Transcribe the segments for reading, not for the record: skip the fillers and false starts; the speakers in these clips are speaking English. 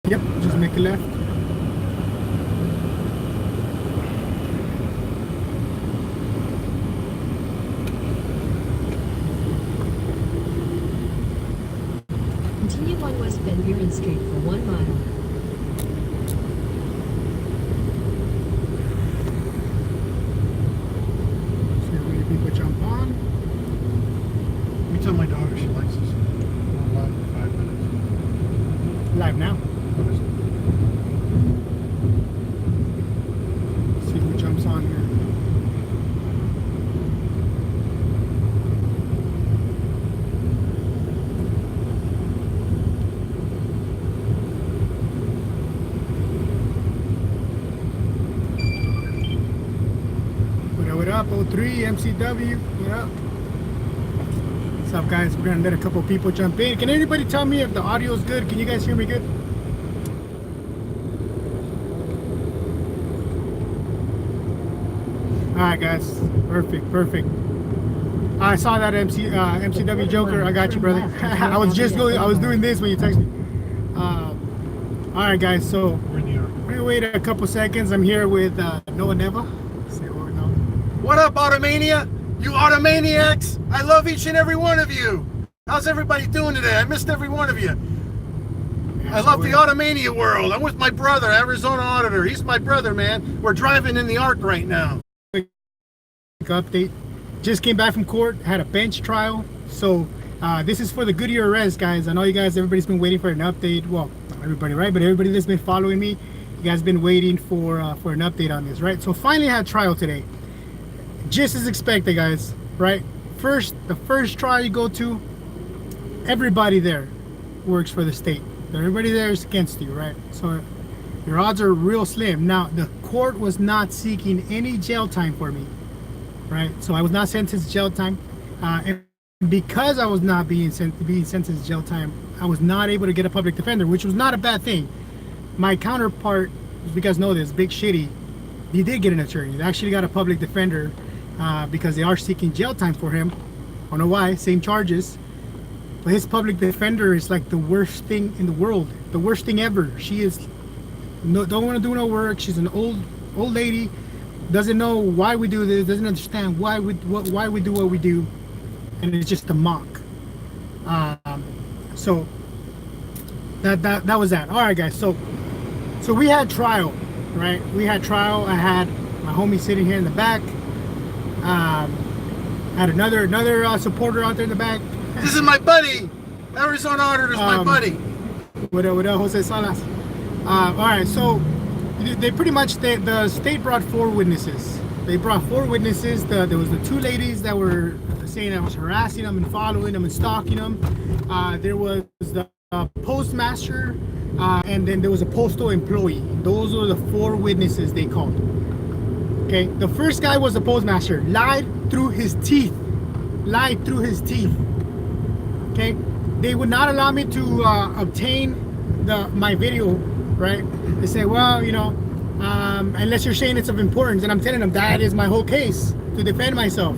Yep, just make a left. Continue on West Van Buren Street for 1 mile. See how many people jump on. Let me tell my daughter she likes this. We're live in 5 minutes. Live now. What is it? See who jumps on here. What up, 03 MCW? What up? What's up, guys? We're gonna let a couple people jump in. Can anybody tell me if the audio is good? Can you guys hear me good? All right, guys. Perfect. I saw that MCW Joker. I got you, brother. I was doing this when you texted me. All right, guys. So We're in the air. we're gonna wait a couple seconds. I'm here with Noah Neva. Say what, Noah? What up, Automania? You Automaniacs! I love each and every one of you. How's everybody doing today? I missed every one of you. I love the Automania world. I'm with my brother, Arizona Auditor. He's my brother, man. We're driving in the Arc right now. Update. Just came back from court. Had a bench trial. So this is for the Goodyear arrest, guys. I know you guys. Everybody's been waiting for an update. Well, not everybody, right? But everybody that's been following me, you guys been waiting for an update on this, right? So finally had trial today. Just as expected, guys, right? The first trial you go to, everybody there works for the state. Everybody there is against you, right? So your odds are real slim. Now, the court was not seeking any jail time for me, right? So I was not sentenced to jail time. And because I was not being sentenced to jail time, I was not able to get a public defender, which was not a bad thing. My counterpart, if you guys know this, Big Shitty, he did get an attorney. They actually got a public defender because they are seeking jail time for him. I don't know why, same charges. But his public defender is like the worst thing in the world. The worst thing ever. She is, don't want to do no work. She's an old lady. Doesn't know why we do this. Doesn't understand why we do what we do. And it's just a mock. So that was that. All right, guys. So we had trial, right? We had trial. I had my homie sitting here in the back. Had another supporter out there in the back. This is my buddy. Arizona Auditor's my buddy. What up, Jose Salas? All right, so they pretty much, the state brought 4 witnesses. They brought 4 witnesses. There was the 2 ladies that were saying I was harassing them and following them and stalking them. There was the postmaster, and then there was a postal employee. Those were the 4 witnesses they called. Okay, the first guy was the postmaster. Lied through his teeth. Okay, they would not allow me to obtain my video, right? They say, well, you know, unless you're saying it's of importance, and I'm telling them that is my whole case to defend myself.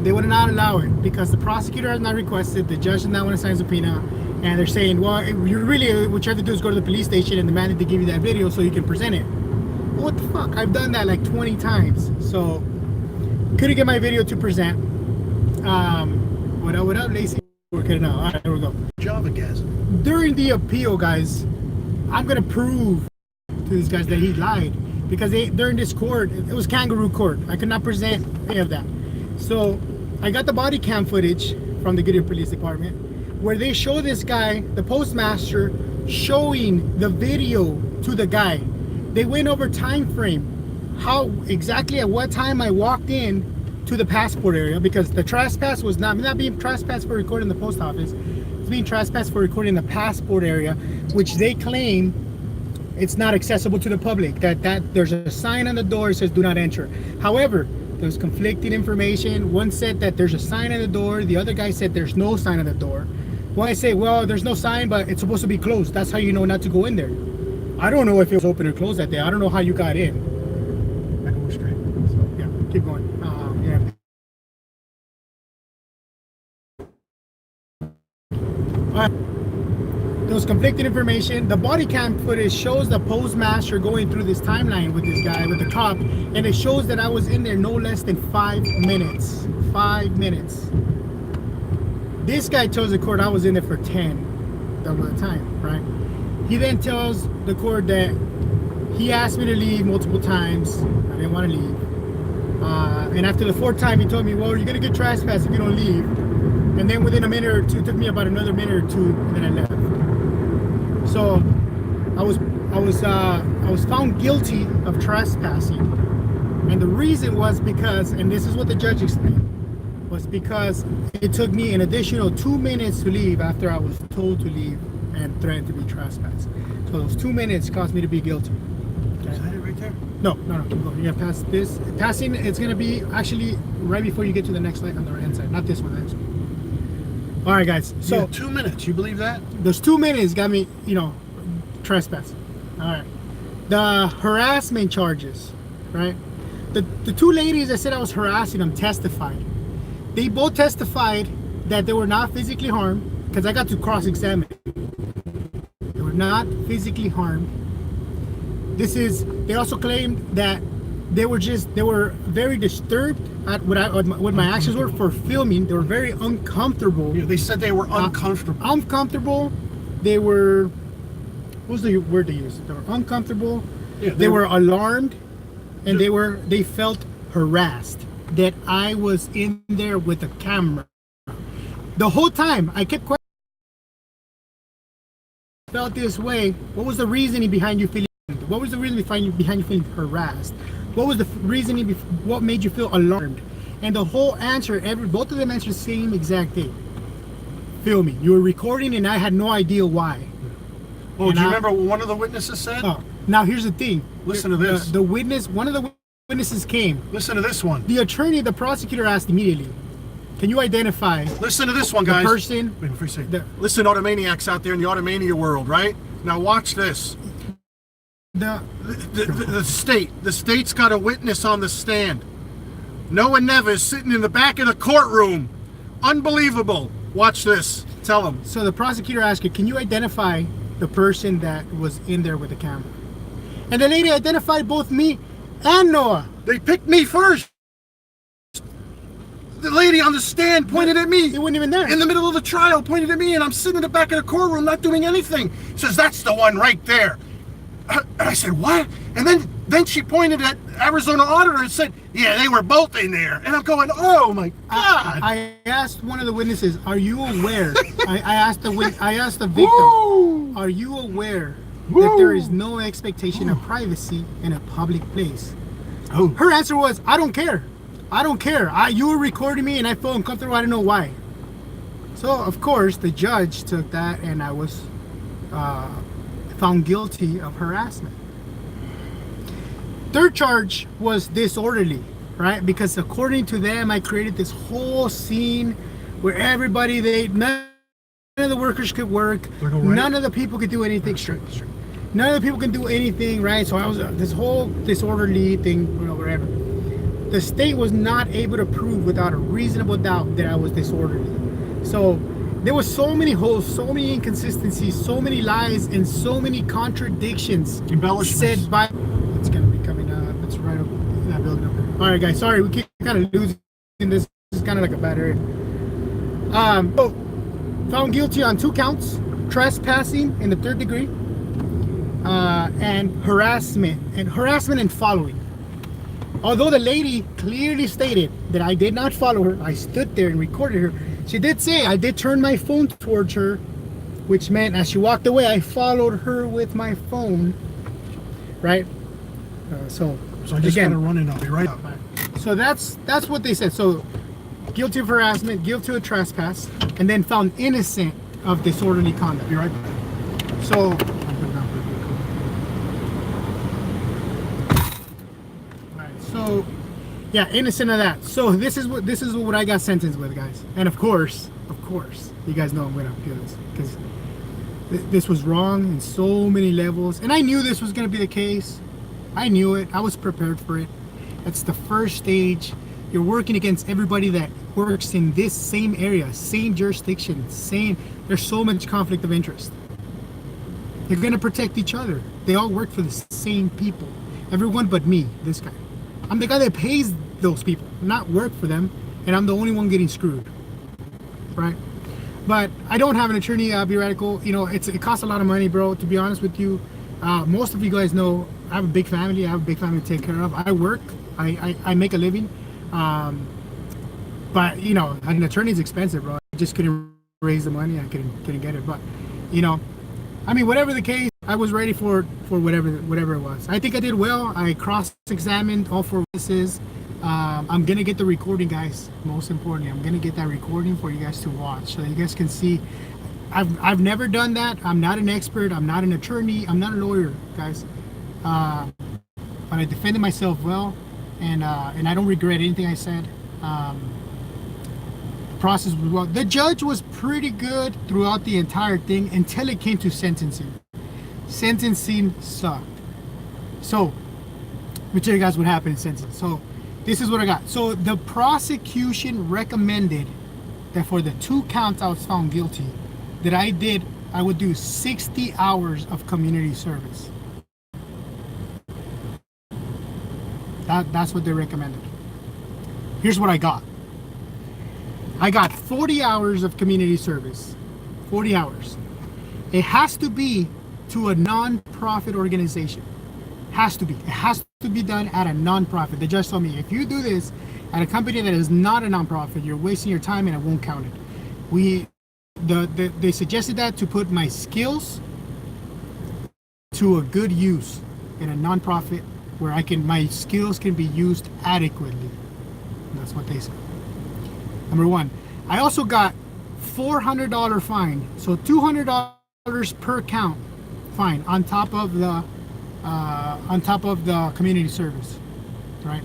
They would not allow it because the prosecutor has not requested, the judge does not want to sign a subpoena, and they're saying, well, you really, what you have to do is go to the police station and demand that they give you that video so you can present it. Well, what the fuck? I've done that like 20 times, so couldn't get my video to present. What up, Lacey? We're cutting out. All right, there we go. Javagasm. During the appeal, guys, I'm gonna prove to these guys that he lied because during this court, it was kangaroo court. I could not present any of that. So I got the body cam footage from the Goodyear Police Department where they show this guy, the postmaster, showing the video to the guy. They went over time frame, how exactly at what time I walked in to the passport area, because the trespass was not being trespassed for recording the post office. It's being trespassed for recording the passport area, which they claim it's not accessible to the public. That there's a sign on the door that says do not enter. However, there's conflicting information. One said that there's a sign on the door. The other guy said there's no sign on the door. One I say, well, there's no sign, but it's supposed to be closed. That's how you know not to go in there. I don't know if it was open or closed that day. I don't know how you got in. I go straight. So yeah, keep going. Yeah. There was conflicting information. The body cam footage shows the postmaster going through this timeline with this guy, with the cop, and it shows that I was in there no less than 5 minutes. 5 minutes. This guy tells the court I was in there for 10 double the time, right? He then tells the court that he asked me to leave multiple times. I didn't want to leave. And after the fourth time, he told me, well, you're going to get trespassed if you don't leave. And then within a minute or two, it took me about another minute or two, and then I left. So I was found guilty of trespassing. And the reason was because, and this is what the judge explained, was because it took me an additional 2 minutes to leave after I was told to leave and threatened to be trespassed. So those 2 minutes caused me to be guilty. Is that it right there? No, keep going. You're gonna pass this. Passing, it's gonna be actually right before you get to the next light on the right hand side. Not this one, actually. All right, guys. So Yeah, 2 minutes. You believe that? those 2 minutes got me, trespassing. All right. The harassment charges, right? The two ladies that said I was harassing them testified. They both testified that they were not physically harmed, because I got to cross-examine. They were not physically harmed. They also claimed that they were very disturbed at what my actions were for filming. They were very uncomfortable. Yeah, they said they were uncomfortable. Uncomfortable. They were, what was the word they used? They were uncomfortable. Yeah, they were alarmed, and they felt harassed that I was in there with a camera. The whole time I kept questioning, felt this way. What was the reasoning behind you feeling? What was the reason behind you feeling harassed? What was the reasoning? What made you feel alarmed? And the whole answer, both of them answered the same exact thing. Filming. You were recording, and I had no idea why. Oh, do you remember what one of the witnesses said? Oh, now here's the thing. Listen to this. One of the witnesses came. Listen to this one. The attorney, the prosecutor asked immediately, "Can you identify Listen to this one, the guys. person?" Wait, before you say the- listen, automaniacs out there in the automania world, right? Now watch this. The state's got a witness on the stand. Noah Neves sitting in the back of the courtroom. Unbelievable. Watch this. Tell him. So the prosecutor asked her, "Can you identify the person that was in there with the camera?" And the lady identified both me and Noah. They picked me first. The lady on the stand pointed at me. You weren't even there. In the middle of the trial, pointed at me, and I'm sitting in the back of the courtroom not doing anything. Says, "That's the one right there." And I said, "What?" And then she pointed at Arizona Auditor and said, "Yeah, they were both in there." And I'm going, "Oh my God!" I asked one of the witnesses, "Are you aware?" I asked the victim, Woo! "Are you aware Woo! that there is no expectation of privacy in a public place?" Oh. Her answer was, "I don't care. I don't care. You were recording me, and I felt uncomfortable. I don't know why." So of course the judge took that, and I was found guilty of harassment. Third charge was disorderly, right? Because according to them, I created this whole scene where none of the workers could work, none of the people could do anything straight. None of the people can do anything, right? So I was this whole disorderly thing, whatever. The state was not able to prove without a reasonable doubt that I was disorderly. So there was so many holes, so many inconsistencies, so many lies, and so many contradictions Embellishments. said by. It's gonna be coming up. It's right up in that building up there. All right, guys. Sorry, we keep kind of losing this. This is kind of like a bad area. So found guilty on 2 counts: trespassing in the 3rd degree, and harassment and following. Although the lady clearly stated that I did not follow her, I stood there and recorded her. She did say I did turn my phone towards her, which meant as she walked away, I followed her with my phone. Right? So I just gotta run in. I'll be right up. So that's what they said. So guilty of harassment, guilty of trespass, and then found innocent of disorderly conduct. Be right back. So So, yeah, innocent of that. So this is what I got sentenced with, guys. And of course, you guys know I'm gonna appeal this because this was wrong in so many levels, and I knew this was gonna be the case. I knew it. I was prepared for it. It's the first stage. You're working against everybody that works in this same area, same jurisdiction, same. There's so much conflict of interest. They're gonna protect each other. They all work for the same people. Everyone but me, this guy. I'm the guy that pays those people, not work for them, and I'm the only one getting screwed, right? But I don't have an attorney. I'll be radical. You know, it costs a lot of money, bro. To be honest with you, most of you guys know I have a big family. I have a big family to take care of. I work. I make a living. But you know, an attorney is expensive, bro. I just couldn't raise the money. I couldn't get it. But you know, I mean, whatever the case, I was ready for whatever it was. I think I did well. I cross-examined all 4 witnesses. I'm gonna get the recording, guys. Most importantly, I'm gonna get that recording for you guys to watch, so you guys can see. I've never done that. I'm not an expert. I'm not an attorney. I'm not a lawyer, guys. But I defended myself well, and I don't regret anything I said. The process was well. The judge was pretty good throughout the entire thing until it came to sentencing. Sentencing sucked. So, let me tell you guys what happened in sentencing. So, this is what I got. So, the prosecution recommended that for the 2 counts I was found guilty, that I would do 60 hours of community service. That's what they recommended. Here's what I got. I got 40 hours of community service. 40 hours. It has to be to a non-profit organization. Has to be. It has to be done at a non-profit. The judge told me, if you do this at a company that is not a non-profit, you're wasting your time and I won't count it. They suggested that to put my skills to a good use in a non-profit where my skills can be used adequately. That's what they said. Number 1. I also got $400 fine, so $200 per count fine on top of the community service, right?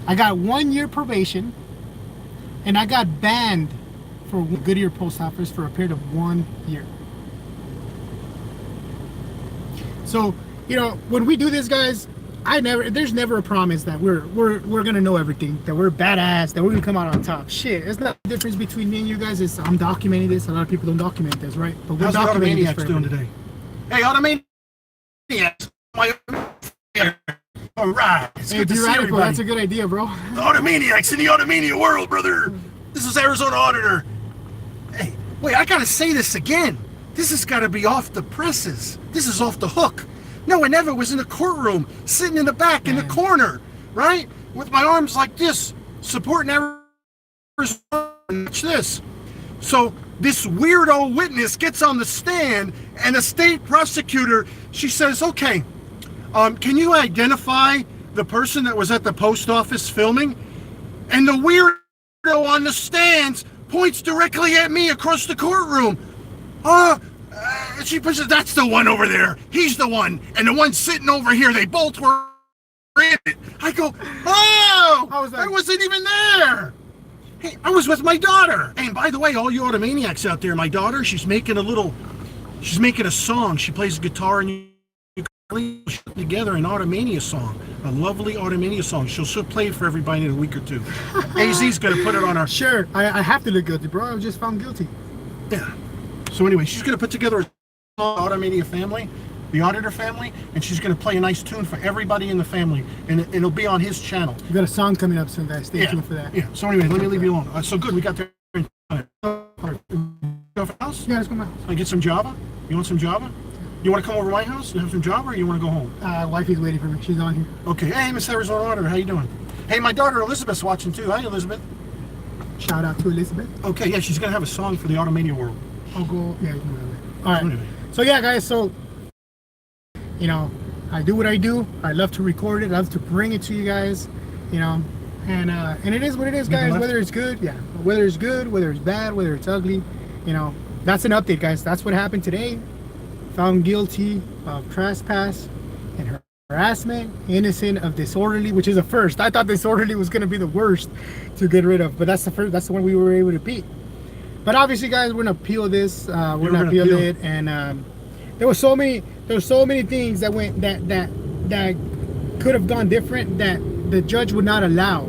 I got 1 year probation, and I got banned for Goodyear Post Office for a period of 1 year. So, you know, when we do this, guys, there's never a promise that we're gonna know everything, that we're badass, that we're gonna come out on top. Shit, it's not the difference between me and you guys. Is I'm documenting this. A lot of people don't document this, right? But we're How's the documenting this Automaniacs for doing everybody. today? Hey, Automaniacs! All right. It's Hey, good to see Radical, everybody. that's a good idea, bro. The Automaniacs in the Automania world, brother. This is Arizona Auditor. Hey, wait, I gotta say this again. This has got to be off the presses. This is off the hook. No one ever was in the courtroom, sitting in the back in the corner, right? With my arms like this, supporting Arizona. Watch this. So this weirdo witness gets on the stand, and the state prosecutor, she says, okay, can you identify the person that was at the post office filming? And the weirdo on the stands points directly at me across the courtroom. She pushes, that's the one over there. He's the one. And the one sitting over here, they both were in it. I go, oh, I wasn't even there. Hey, I was with my daughter. And by the way, all you Automaniacs out there, my daughter, she's making a song. She plays guitar and you together an Automania song, a lovely Automania song. She'll play it for everybody in a week or 2. AZ's gonna put it on our. Sure, I have to look guilty, bro. I was just found guilty. Yeah. So anyway, she's gonna put together a Automania family, the Auditor family, and she's gonna play a nice tune for everybody in the family, and it'll be on his channel. We got a song coming up soon, guys. Stay tuned for that. Yeah. So anyway, let me leave you alone. So good, we got there. Go for the house? Yeah, let's go to my house. I get some Java. You want some Java? You want to come over to my house and have some Java, or you want to go home? Wifey's waiting for me. She's on here. Okay. Hey, Miss Arizona Auditor, how you doing? Hey, my daughter Elizabeth's watching too. Hi, Elizabeth. Shout out to Elizabeth. Okay, yeah, she's gonna have a song for the Automania world. I'll go. Yeah, you can go that. All right. Anyway. So yeah, guys. So you know, I do what I do. I love to record it. I love to bring it to you guys. You know, and it is what it is, guys. Whether it's good, yeah. Whether it's good, whether it's bad, whether it's ugly, you know, that's an update, guys. That's what happened today. Found guilty of trespass and harassment, innocent of disorderly, which is a first. I thought disorderly was going to be the worst to get rid of, but that's the first. That's the one we were able to beat. But obviously, guys, we're gonna appeal this. We're gonna appeal it, and there were so many things that went that could have gone different that the judge would not allow.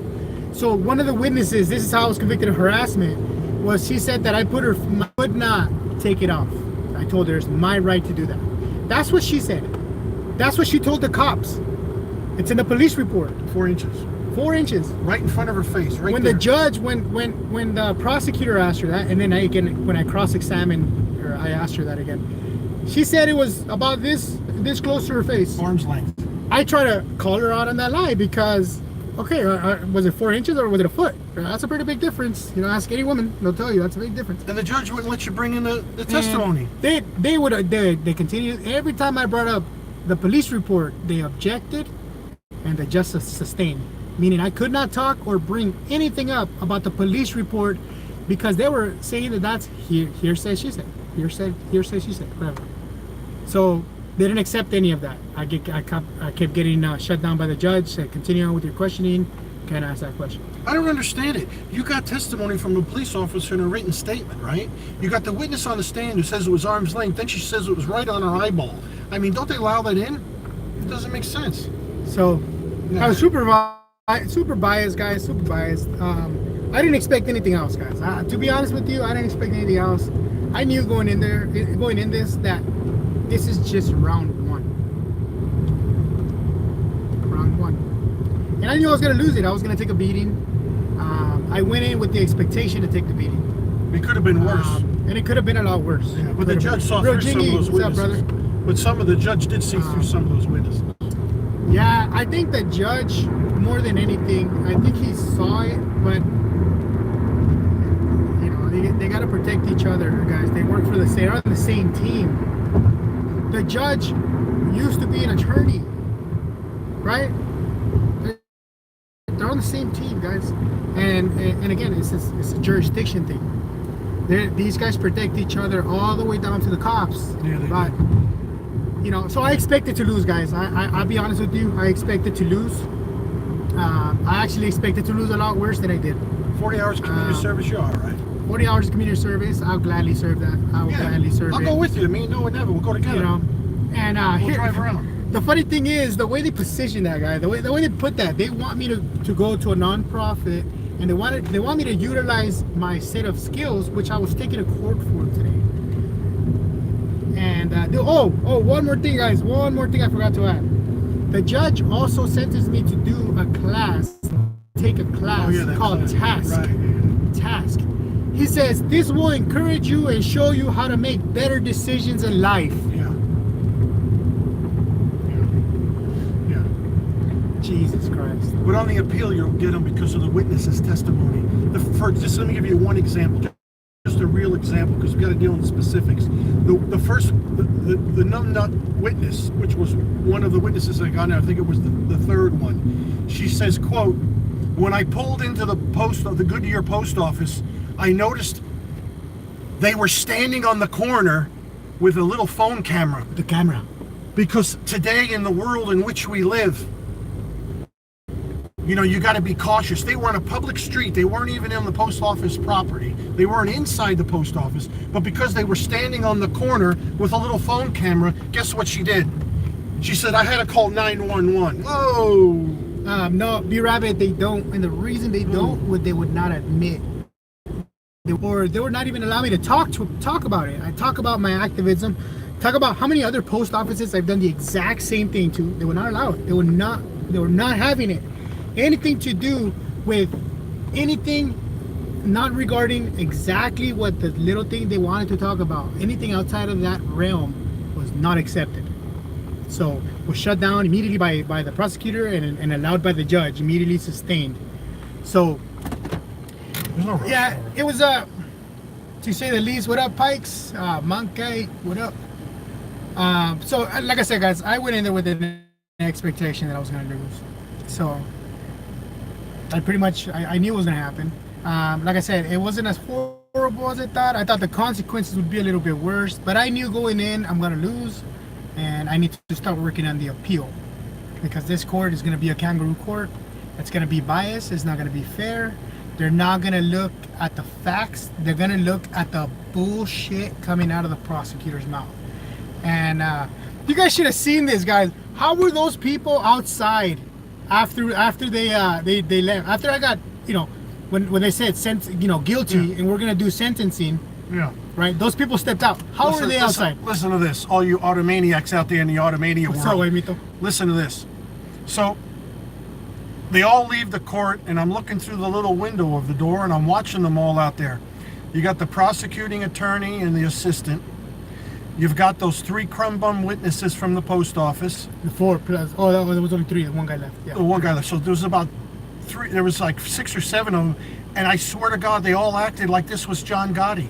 So one of the witnesses, this is how I was convicted of harassment, was she said that I could not take it off. I told her it's my right to do that. That's what she said. That's what she told the cops. It's in the police report. 4 inches. 4 inches. Right in front of her face, right When there. the judge, when the prosecutor asked her that, and then when I cross-examined her, I asked her that again. She said it was about this close to her face. Arm's length. I try to call her out on that lie because, okay, was it 4 inches or was it a foot? That's a pretty big difference. You know, ask any woman, they'll tell you that's a big difference. And the judge wouldn't let you bring in the testimony. And they continued. Every time I brought up the police report, they objected and the justice sustained. Meaning I could not talk or bring anything up about the police report because they were saying that that's hearsay, she said. Hearsay, she said, whatever. So they didn't accept any of that. I kept getting shut down by the judge, said continue on with your questioning, can't ask that question. I don't understand it. You got testimony from a police officer in a written statement, right? You got the witness on the stand who says it was arm's length, then she says it was right on her eyeball. I mean, don't they allow that in? It doesn't make sense. So Yeah. I was super biased, guys, super biased. I didn't expect anything else, guys. To be honest with you, I didn't expect anything else. I knew going in this, that this is just round one. And I knew I was going to lose it. I was going to take a beating. I went in with the expectation to take the beating. It could have been worse. And it could have been a lot worse. Yeah, but the judge saw Bro, through some of those what's up, witnesses. brother? But some of the judge did see through some of those witnesses. Yeah, I think the judge, more than anything, I think he saw it, but you know, they got to protect each other, guys. They work for they're on the same team. The judge used to be an attorney, right? They're on the same team, guys. And again, it's a jurisdiction thing. These guys protect each other all the way down to the cops. Yeah, they but, you know, so I expected to lose, guys. I'll be honest with you. I expected to lose. I actually expected to lose a lot worse than I did. 40 hours community service, you are, right? 40 hours of community service. I'll gladly serve that. I will gladly serve I'll it. go with you. Me and Noah never. We'll go together. You know, and we'll drive around. The funny thing is, the way they position that guy, the way they put that, they want me to go to a non-profit, and they want me to utilize my set of skills, which I was taking to court for today. And one more thing, guys. One more thing I forgot to add. The judge also sentenced me to do a class, take a class called Task. Right. Task. He says this will encourage you and show you how to make better decisions in life. Yeah. Jesus Christ. But on the appeal, you'll get them because of the witness's testimony. Just let me give you one example. Just a real example, because we got to deal in the specifics. The first, the numb-nut witness, which was one of the witnesses I got in, I think it was the third one. She says, quote, when I pulled into the Goodyear post office, I noticed they were standing on the corner with a little phone camera. The camera. Because today, in the world in which we live, you know, you got to be cautious. They were on a public street. They weren't even in the post office property. They weren't inside the post office. But because they were standing on the corner with a little phone camera, guess what she did? She said, I had to call 911. Whoa! No, B-Rabbit, they don't. And the reason they don't, they would not admit. They would not even allow me to talk about it. I talk about my activism, talk about how many other post offices I've done the exact same thing to. They would not allow it. They were not having it. Anything to do with anything not regarding exactly what the little thing they wanted to talk about. Anything outside of that realm was not accepted. So was shut down immediately by the prosecutor and allowed by the judge, immediately sustained. So yeah, it was to say the least. What up, Pikes? Monkey, what up? So like I said, guys, I went in there with an expectation that I was gonna lose. So I knew it was gonna happen. Like I said, it wasn't as horrible as I thought. I thought the consequences would be a little bit worse, but I knew going in I'm gonna lose, and I need to start working on the appeal, because this court is gonna be a kangaroo court. It's gonna be biased. It's not gonna be fair. They're not gonna look at the facts. They're gonna look at the bullshit coming out of the prosecutor's mouth. And you guys should have seen this, guys. How were those people outside after they left? After I got, you know, when they said guilty, and we're gonna do sentencing. Yeah. right? Those people stepped out. How are they outside? Listen to this, all you automaniacs out there in the automania What's world. up, Mito? Listen to this. So they all leave the court, and I'm looking through the little window of the door, and I'm watching them all out there. You got the prosecuting attorney and the assistant. You've got those 3 crumb bum witnesses from the post office. The 4 plus. Oh, there was only 3. One guy left. Yeah. The one guy left. So there was about 3. There was like 6 or 7 of them, and I swear to God, they all acted like this was John Gotti.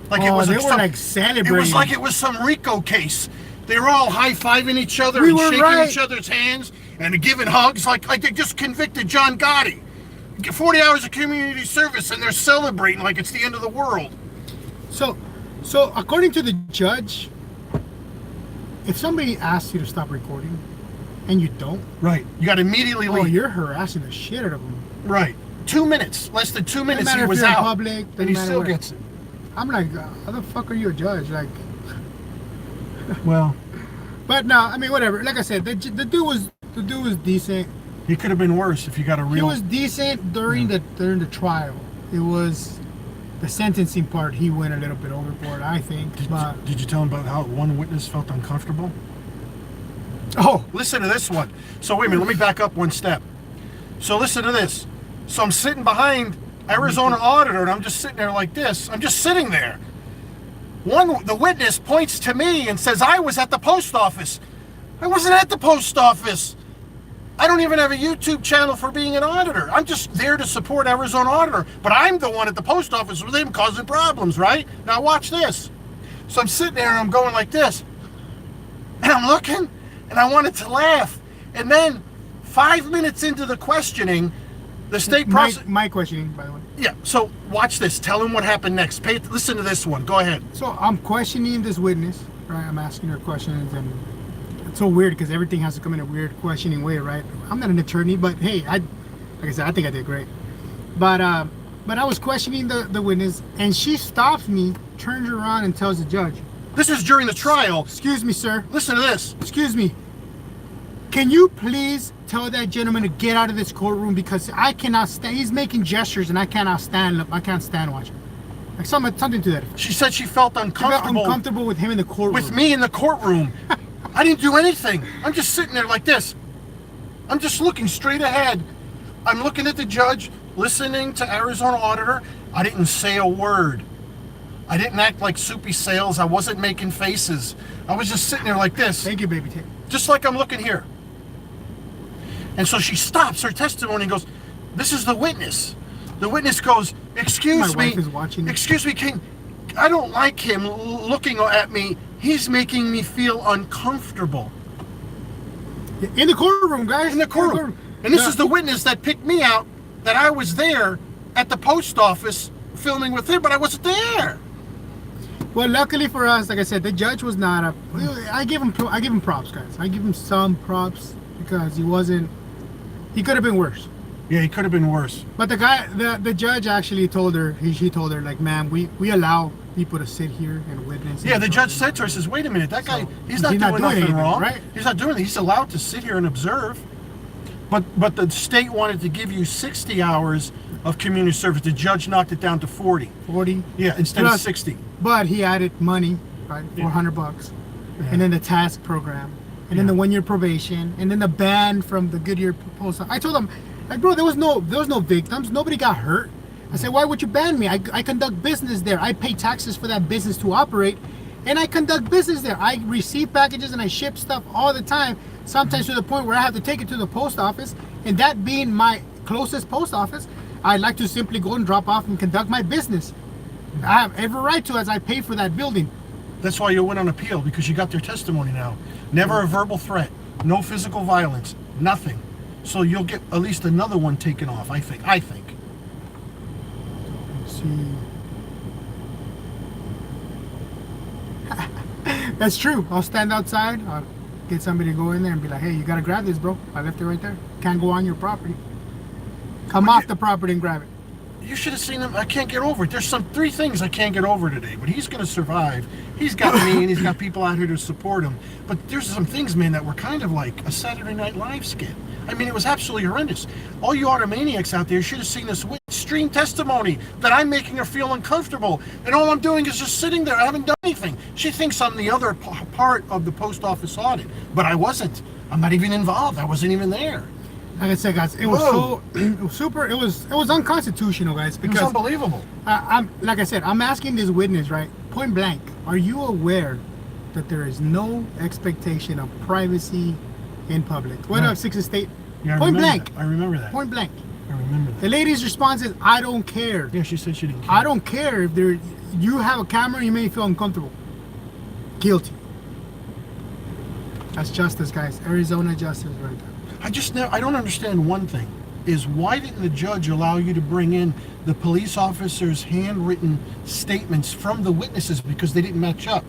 Like they were like celebrating. It was like it was some RICO case. They were all high-fiving each other We and were shaking right. each other's hands and giving hugs like they just convicted John Gotti. 40 hours of community service, and they're celebrating like it's the end of the world. So according to the judge, if somebody asks you to stop recording and you don't, Right. You got to immediately leave. you're harassing the shit out of them. Right. 2 minutes. Less than 2 minutes matter he if was you're in out. public, and doesn't he matter still where. gets it. I'm like, how the fuck are you a judge? Like, Well, but no, I mean, whatever. Like I said, the dude was decent. he could have been worse if you got a He real... was decent during the trial. It was the sentencing part. He went a little bit overboard, I think. Did you tell him about how one witness felt uncomfortable? Oh, Listen to this one. So wait a minute, let me back up one step. So listen to this. So I'm sitting behind Arizona Auditor, and I'm just sitting there like this. I'm just sitting there. The witness points to me and says, I was at the post office. I wasn't at the post office. I don't even have a YouTube channel for being an auditor. I'm just there to support Arizona Auditor. But I'm the one at the post office with him causing problems, right? Now watch this. So I'm sitting there and I'm going like this. And I'm looking, and I wanted to laugh. And then 5 minutes into the questioning, the state prosecutor... my questioning, by the way. Yeah, so watch this. Tell him what happened next. Listen to this one. Go ahead. So I'm questioning this witness, right? I'm asking her questions, and it's so weird because everything has to come in a weird questioning way, right? I'm not an attorney, but hey, like I said, I think I did great. But I was questioning the witness, and she stops me, turns around, and tells the judge, This is during the trial. "Excuse me, sir. Listen to this. Excuse me. Can you please tell that gentleman to get out of this courtroom because I cannot stand. He's making gestures, and I cannot stand. I can't stand watching. Like something to that effect. She said she felt I felt uncomfortable uncomfortable with him in the courtroom. with me in the courtroom. I didn't do anything. I'm just sitting there like this. I'm just looking straight ahead. I'm looking at the judge, listening to Arizona Auditor. I didn't say a word. I didn't act like Soupy Sales. I wasn't making faces. I was just sitting there like this. Thank you, baby tape. Just like I'm looking here. And so she stops her testimony and goes, "This is the witness." The witness goes, "Excuse My me. wife is watching. Excuse me, King. I don't like him looking at me. He's making me feel uncomfortable." In the courtroom, guys. In the courtroom. And this is the witness that picked me out, that I was there at the post office filming with him, but I wasn't there. Well, luckily for us, like I said, the judge was not a. I give him props, guys. I give him some props because he wasn't. He could have been worse. Yeah, he could have been worse. But the judge actually told her. She told her, like, "Ma'am, we allow people to sit here and witness." Yeah, the judge said to her, says, "Wait a minute, that guy, So, he's not doing nothing anything, wrong. right? He's not doing anything. He's allowed to sit here and observe." But the state wanted to give you 60 hours of community service. The judge knocked it down to 40. 40. Yeah, instead of Plus- 60. But he added money, right? Yeah. $400, Yeah. and then the task program, and then Yeah. the 1-year probation, and then the ban from the Goodyear post. I told him, like, bro, there was no victims. Nobody got hurt. I said, why would you ban me? I conduct business there. I pay taxes for that business to operate, and I conduct business there. I receive packages and I ship stuff all the time. Sometimes to the point where I have to take it to the post office, and that being my closest post office, I'd like to simply go and drop off and conduct my business. I have every right to, as I pay for that building. That's why you went on appeal, because you got their testimony now. Never a verbal threat, no physical violence, nothing. So you'll get at least another one taken off, I think. Let's see. That's true. I'll stand outside. I'll get somebody to go in there and be like, hey, you got to grab this, bro. I left it right there. Can't go on your property. Come off the property and grab it. You should have seen him. I can't get over it. There's three things I can't get over today, but he's going to survive. He's got me, and he's got people out here to support him. But there's some things, man, that were kind of like a Saturday Night Live skit. I mean, it was absolutely horrendous. All you automaniacs out there should have seen this stream testimony that I'm making her feel uncomfortable, and all I'm doing is just sitting there. I haven't done anything. She thinks I'm the other part of the post office audit, but I wasn't. I'm not even involved. I wasn't even there. Like I said, guys, it was it was super. It was unconstitutional, guys. Because it was unbelievable. I'm like I said, I'm asking this witness, right, point blank. Are you aware that there is no expectation of privacy in public? What up, Sixth Estate? Yeah, point blank. I remember that. Point blank. I remember that. The lady's response is, "I don't care." Yeah, she said she didn't care. I don't care if there. You have a camera, you may feel uncomfortable. Guilty. That's justice, guys. Arizona justice, right there. I don't understand one thing, is why didn't the judge allow you to bring in the police officers' handwritten statements from the witnesses because they didn't match up?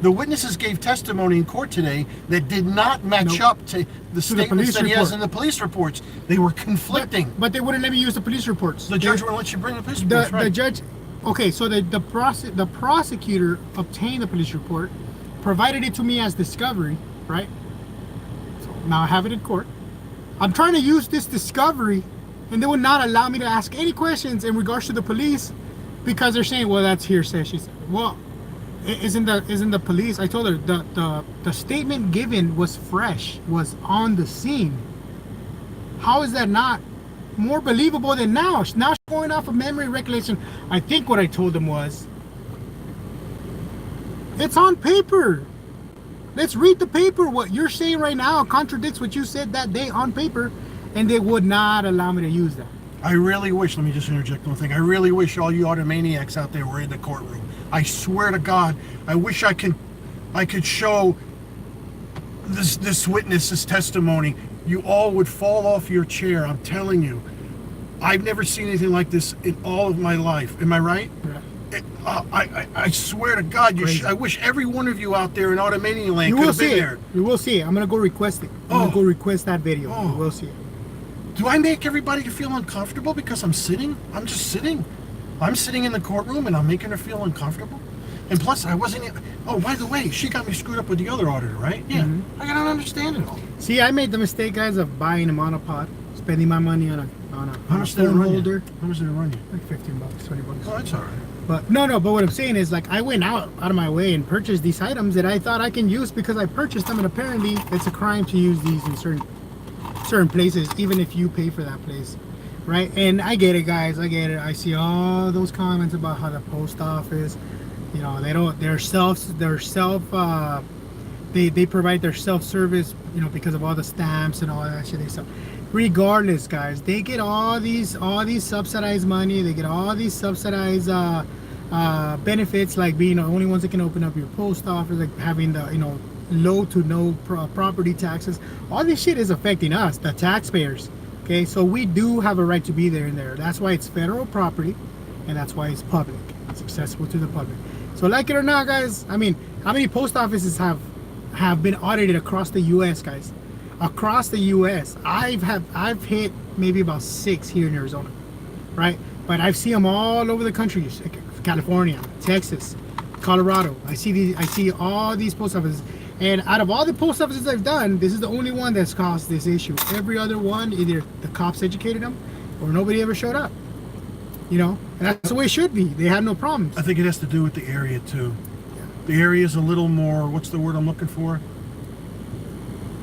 The witnesses gave testimony in court today that did not match up to the statements that he has in the police reports. They were conflicting. But they wouldn't let me use the police reports. The judge wouldn't let you bring the police reports, right? The judge, okay, so the prosecutor obtained the police report, provided it to me as discovery, right? So now I have it in court. I'm trying to use this discovery, and they would not allow me to ask any questions in regards to the police because they're saying, well, that's hearsay. She said, well, isn't the police? I told her the statement given was fresh, was on the scene. How is that not more believable than now? Now she's going off of memory recollection. I think what I told them was, it's on paper. Let's read the paper. What you're saying right now contradicts what you said that day on paper, and they would not allow me to use that. I really wish, let me just interject one thing. I really wish all you automaniacs out there were in the courtroom. I swear to God, I wish I could show this witness's testimony. You all would fall off your chair. I'm telling you. I've never seen anything like this in all of my life. Am I right? Yeah. I swear to God, I wish every one of you out there in Automania land could have been there. You will see it. I'm going to go request it. I'm going to go request that video. You will see it. Do I make everybody feel uncomfortable because I'm sitting? I'm just sitting. I'm sitting in the courtroom and I'm making her feel uncomfortable. And plus, I wasn't. Oh, by the way, she got me screwed up with the other auditor, right? Yeah. Mm-hmm. I don't understand it all. See, I made the mistake, guys, of buying a monopod, spending my money on a phone holder. How much did it run you? Like $15, $20. Oh, that's all right. But no. But what I'm saying is, like, I went out of my way and purchased these items that I thought I can use because I purchased them, and apparently it's a crime to use these in certain places, even if you pay for that place, right? And I get it, guys. I get it. I see all those comments about how the post office, you know, they provide their self-service, you know, because of all the stamps and all that shit. So regardless, guys, they get all these subsidized money. They get all these subsidized benefits, like being the only ones that can open up your post office, like having the, you know, low to no property taxes. All this shit is affecting us, the taxpayers. Okay, so we do have a right to be there and there. That's why it's federal property, and that's why it's public. It's accessible to the public. So, like it or not, guys, I mean, how many post offices have been audited across the U.S., guys? Across the U.S., I've hit maybe about 6 here in Arizona, right? But I've seen them all over the country: California, Texas, Colorado. I see all these post offices. And out of all the post offices I've done, this is the only one that's caused this issue. Every other one, either the cops educated them or nobody ever showed up. You know, and that's the way it should be. They had no problems. I think it has to do with the area too. Yeah. The area is a little more, what's the word I'm looking for?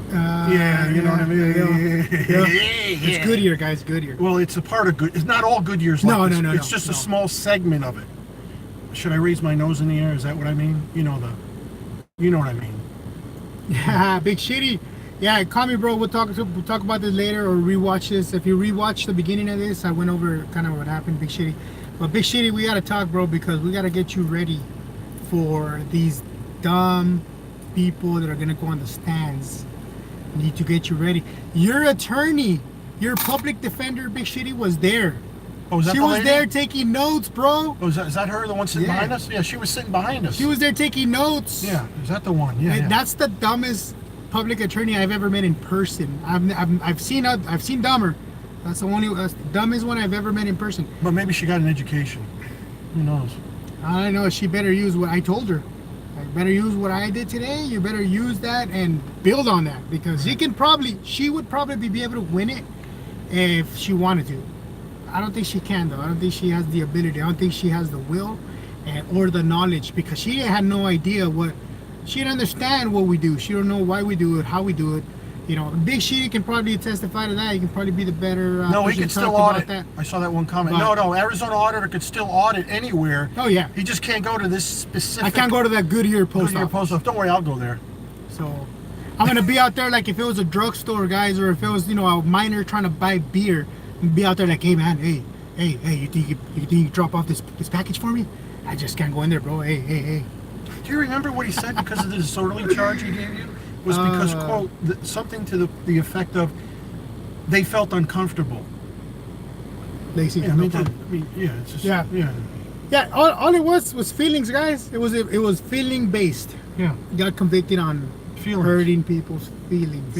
You know what I mean? Yeah. It's Goodyear, guys, Goodyear. Well, it's a part of Goodyear. It's not all Goodyear's like this. No. It's just a small segment of it. Should I raise my nose in the air? Is that what I mean? You know what I mean. Yeah, Big Shitty. Yeah, call me, bro. We'll talk about this later, or rewatch this. If you rewatch the beginning of this, I went over kind of what happened, Big Shitty. But Big Shitty, we gotta talk, bro, because we gotta get you ready for these dumb people that are gonna go on the stands. We need to get you ready. Your attorney, your public defender, Big Shitty, was there. Oh, was that she the was lady? there taking notes, bro. Oh, is that her, the one sitting behind us? Yeah, she was sitting behind us. She was there taking notes. Yeah, is that the one? Yeah, That's the dumbest public attorney I've ever met in person. I've seen dumber, That's the dumbest one I've ever met in person. But maybe she got an education. Who knows? I know she better use what I told her. I better use what I did today. You better use that and build on that, because she would probably be able to win it if she wanted to. I don't think she can though. I don't think she has the ability. I don't think she has the will or the knowledge, because she had no idea she didn't understand what we do. She don't know why we do it, how we do it. You know, Big Shitty can probably testify to that. He can probably be the better. No, he person could to still talk about audit. that. I saw that one comment. But- No, Arizona auditor could still audit anywhere. Oh yeah. He just can't go to this specific. I can't go to that Goodyear post Goodyear office. post office. Don't worry, I'll go there. So I'm gonna be out there like if it was a drugstore, guys, or if it was, you know, a miner trying to buy beer, and be out there like, hey man, hey, you think you can drop off this package for me? I just can't go in there, bro. Hey. Do you remember what he said because of the disorderly charge he gave you? Was because, quote, something to the effect of, they felt uncomfortable. Lazy. Yeah, it's just, Yeah. All it was feelings, guys. It was feeling based. Yeah. Got convicted on Feelings. hurting people's feelings.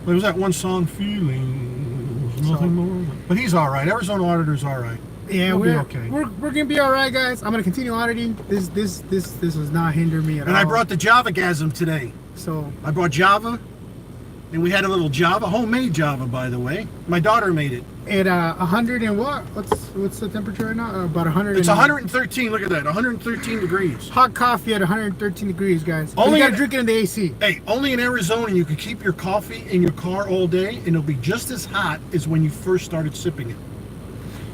There was that one song, Feelings, nothing more. But he's all right. Arizona auditor's all right. Yeah, We'll we're be okay. We're gonna be all right, guys. I'm gonna continue auditing. This does not hinder me at all. And I brought the Java-gasm today. So I brought Java, and we had a little Java, homemade Java, by the way. My daughter made it. at 100 and what? What's the temperature right now? About 100. It's 113. Look at that, 113 degrees. Hot coffee at 113 degrees, guys. Only you gotta in- drink it in the AC. Hey, only in Arizona you can keep your coffee in your car all day, and it'll be just as hot as when you first started sipping it.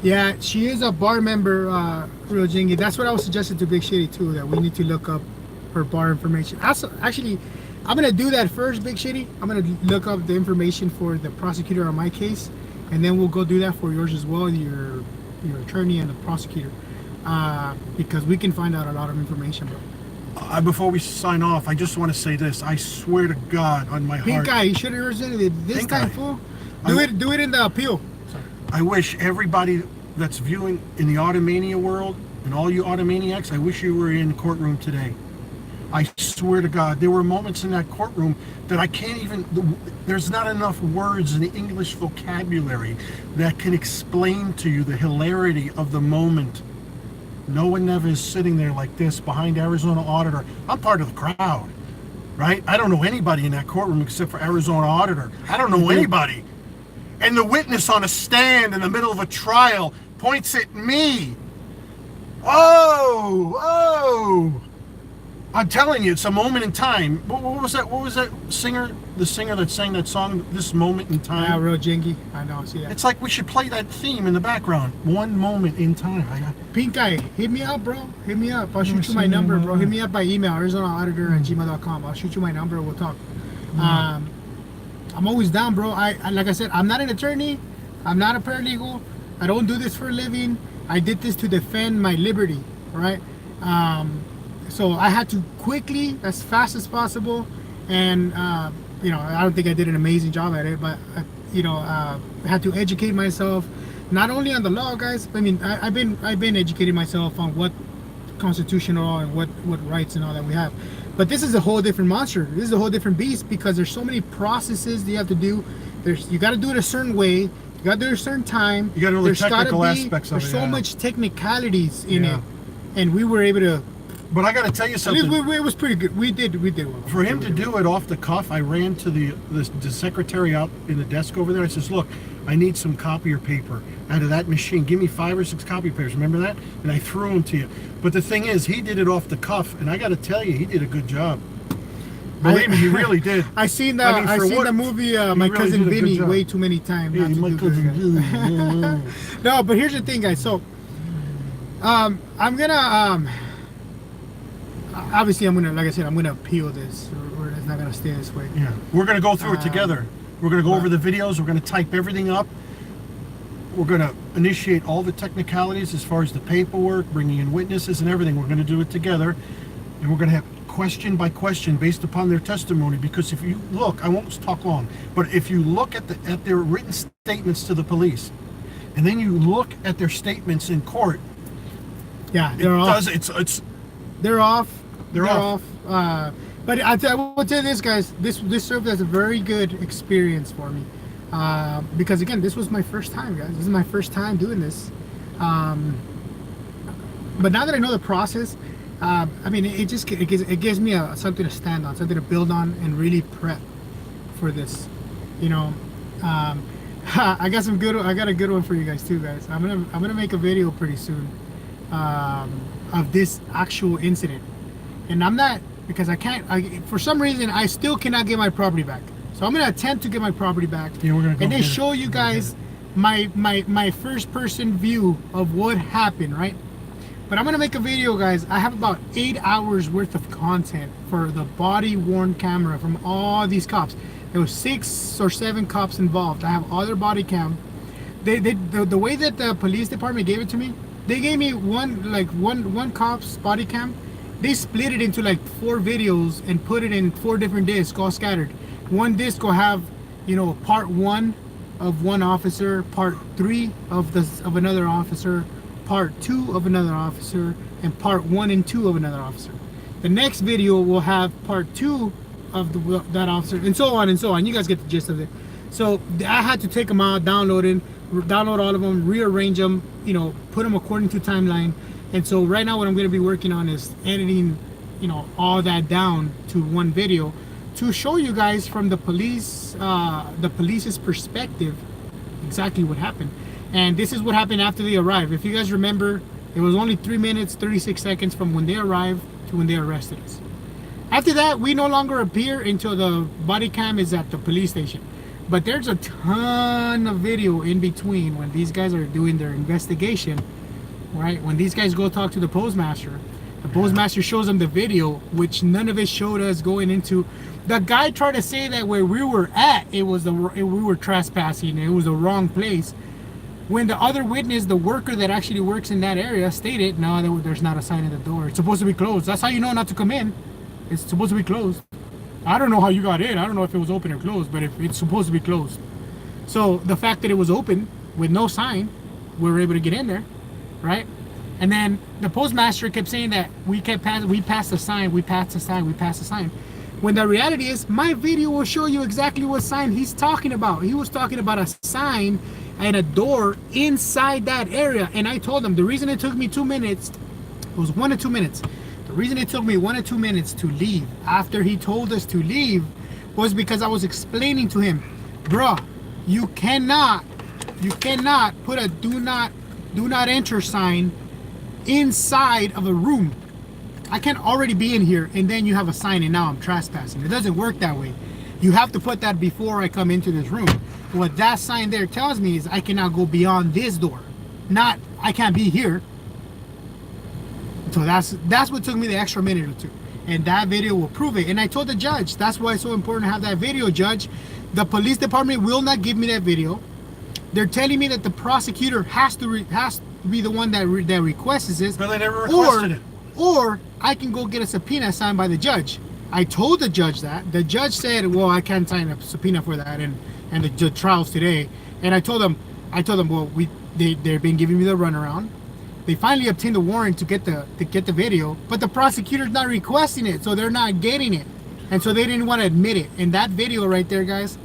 Yeah, she is a bar member, Real Jingy. That's what I was suggesting to Big Shitty too, that we need to look up her bar information. Actually, I'm gonna do that first, Big Shitty. I'm gonna look up the information for the prosecutor on my case, and then we'll go do that for yours as well, your attorney and the prosecutor, because we can find out a lot of information, bro. Before we sign off, I just want to say this. I swear to God on my Pink heart. eye, you should have represented it this Pink time, eye. fool. I- Do it in the appeal. I wish everybody that's viewing in the Automania world, and all you Automaniacs, I wish you were in courtroom today. I swear to God, there were moments in that courtroom that I can't even, there's not enough words in the English vocabulary that can explain to you the hilarity of the moment. No one ever is sitting there like this behind Arizona Auditor. I'm part of the crowd, right? I don't know anybody in that courtroom except for Arizona Auditor. I don't know anybody. And the witness on a stand in the middle of a trial points at me. Oh! I'm telling you, it's a moment in time. What was that? What was that singer? The singer that sang that song, "This Moment in Yeah, Time." Real Jingy. I know, see that. It's like we should play that theme in the background. One moment in time. Pink eye, hit me up, bro. Hit me up. I'll Never shoot you my seen number, him, bro. Hit me up by email, ArizonaAuditor@gmail.com. I'll shoot you my number. We'll talk. I'm always down, bro. I like I said, I'm not an attorney. I'm not a paralegal. I don't do this for a living. I did this to defend my liberty, right? So I had to quickly, as fast as possible, and you know, I don't think I did an amazing job at it, but you know, I had to educate myself, not only on the law, guys. I mean, I've been educating myself on what constitutional and what rights and all that we have. But this is a whole different monster. This is a whole different beast, because there's so many processes that you have to do. You got to do it a certain way. You got to do it a certain time. You got to know the There's gotta technical be- aspects of it. There's so yeah. much technicalities in Yeah. it, and we were able to. But I got to tell you At something. least it was pretty good. We did well. For him to do it off the cuff, I ran to the secretary out in the desk over there. I says, "Look, I need some copier paper out of that machine. Give me 5 or 6 copy papers. Remember that?" And I threw them to you. But the thing is, he did it off the cuff, and I got to tell you, he did a good job. Believe me, he really did. I seen the I mean, for seen what- the movie My really Cousin did a good Vinny job. way too many times. Yeah, not to my do cousin good. Vinny. No, but here's the thing, guys. So, I'm gonna obviously I'm gonna, like I said, I'm gonna appeal this, or it's not gonna stay this way. Yeah, we're gonna go through it together. We're gonna go over the videos. We're gonna type everything up. We're gonna initiate all the technicalities as far as the paperwork, bringing in witnesses and everything. We're gonna do it together, and we're gonna have question by question based upon their testimony. Because if you look, I won't talk long, but if you look at their written statements to the police, and then you look at their statements in court, Yeah, it they're off. does. It's They're off. They're off. But I will tell you this, guys. This served as a very good experience for me. because again, this was my first time, guys. This is my first time doing this. But now that I know the process, I mean, it gives me something to stand on, something to build on, and really prep for this. You know, I got a good one for you guys too, guys. I'm gonna make a video pretty soon of this actual incident, and I'm not, because for some reason I still cannot get my property back. So I'm gonna attempt to get my property back, Yeah, we're gonna go and then get it. show you guys my first person view of what happened, right? But I'm gonna make a video, guys. I have about 8 hours worth of content for the body worn camera from all these cops. There was 6 or 7 cops involved. I have all their body cam. The way that the police department gave it to me, they gave me one cop's body cam. They split it into like 4 videos and put it in 4 different discs, all scattered. One disc will have, you know, part 1 of one officer, part 3 of another officer, part 2 of another officer, and part 1 and 2 of another officer. The next video will have part 2 of that officer, and so on and so on. You guys get the gist of it. So I had to take them out, download all of them, rearrange them, you know, put them according to timeline. And so right now what I'm going to be working on is editing, you know, all that down to one video to show you guys from the police's perspective exactly what happened. And this is what happened after they arrived. If you guys remember, it was only 3 minutes 36 seconds from when they arrived to when they arrested us. After that, we no longer appear until the body cam is at the police station. But there's a ton of video in between when these guys are doing their investigation, right? When these guys go talk to the postmaster, the postmaster shows them the video, which none of it showed us going into. The guy tried to say that where we were at, we were trespassing, it was the wrong place. When the other witness, the worker that actually works in that area, stated, no, there's not a sign at the door. It's supposed to be closed. That's how you know not to come in. It's supposed to be closed. I don't know how you got in. I don't know if it was open or closed, but if it's supposed to be closed. So the fact that it was open with no sign, we were able to get in there, right? And then the postmaster kept saying that we passed the sign. When the reality is, my video will show you exactly what sign he's talking about. He was talking about a sign and a door inside that area. And I told him the reason it took me 2 minutes, it was 1 to 2 minutes. The reason it took me 1 to 2 minutes to leave after he told us to leave was because I was explaining to him, bruh, you cannot put a do not enter sign inside of a room. I can't already be in here and then you have a sign and now I'm trespassing. It doesn't work that way. You have to put that before I come into this room. What that sign there tells me is I cannot go beyond this door. Not I can't be here. So that's what took me the extra minute or two. And that video will prove it. And I told the judge, that's why it's so important to have that video, Judge. The police department will not give me that video. They're telling me that the prosecutor has to be the one that requests this. But they never requested it. Or I can go get a subpoena signed by the judge. I told the judge that. The judge said, well, I can't sign a subpoena for that, and the trial's today. And I told them, well, they've been giving me the runaround. They finally obtained a warrant to get the video, but the prosecutor's not requesting it, so they're not getting it. And so they didn't want to admit it. And that video right there, guys,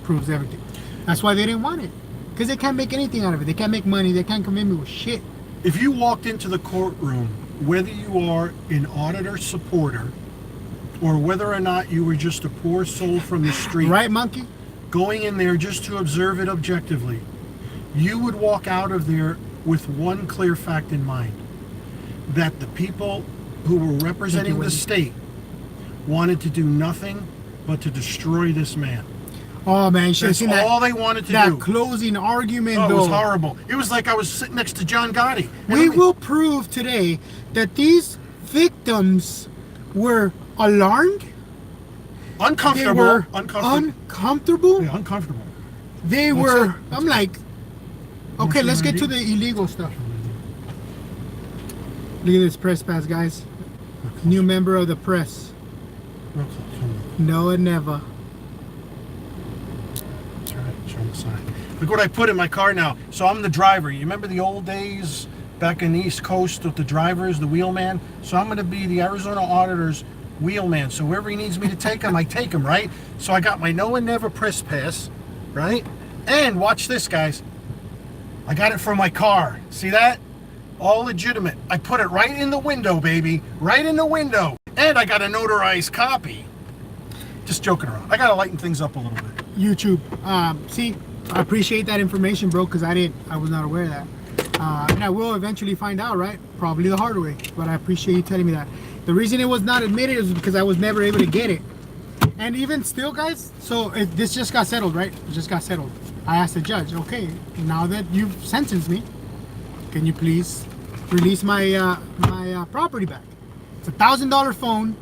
proves everything. That's why they didn't want it. Because they can't make anything out of it. They can't make money. They can't come in with shit. If you walked into the courtroom, whether you are an auditor supporter or whether or not you were just a poor soul from the street, Right, monkey? going in there just to observe it objectively, you would walk out of there with one clear fact in mind, that the people who were representing the state wanted to do nothing but to destroy this man. Oh man, you should have That's seen that. all they wanted to that do. closing argument, Oh, it though. was horrible. It was like I was sitting next to John Gotti. We will prove today that these victims were alarmed. uncomfortable. They were uncomfortable. uncomfortable. Yeah, uncomfortable. They What's were. that? I'm like, okay, let's get to the ID? illegal stuff. Look at this press pass, guys. New member of the press. Real close. Hold on. No, and never. That's all right. Show them the sign. Look what I put in my car now. So I'm the driver. You remember the old days back in the East Coast with the drivers, the wheelman? So I'm going to be the Arizona Auditor's wheelman. So wherever he needs me to take him, I take him, right? So I got my no and never press pass, right? And watch this, guys. I got it from my car. See that? All legitimate. I put it right in the window, baby. Right in the window. And I got a notarized copy. Just joking around. I got to lighten things up a little bit. YouTube. See, I appreciate that information, bro, because I was not aware of that. And I will eventually find out, right? Probably the hard way. But I appreciate you telling me that. The reason it was not admitted is because I was never able to get it. And even still, guys, so this just got settled, right? It just got settled. I asked the judge, okay, now that you've sentenced me, can you please release my property back? It's $1,000 phone,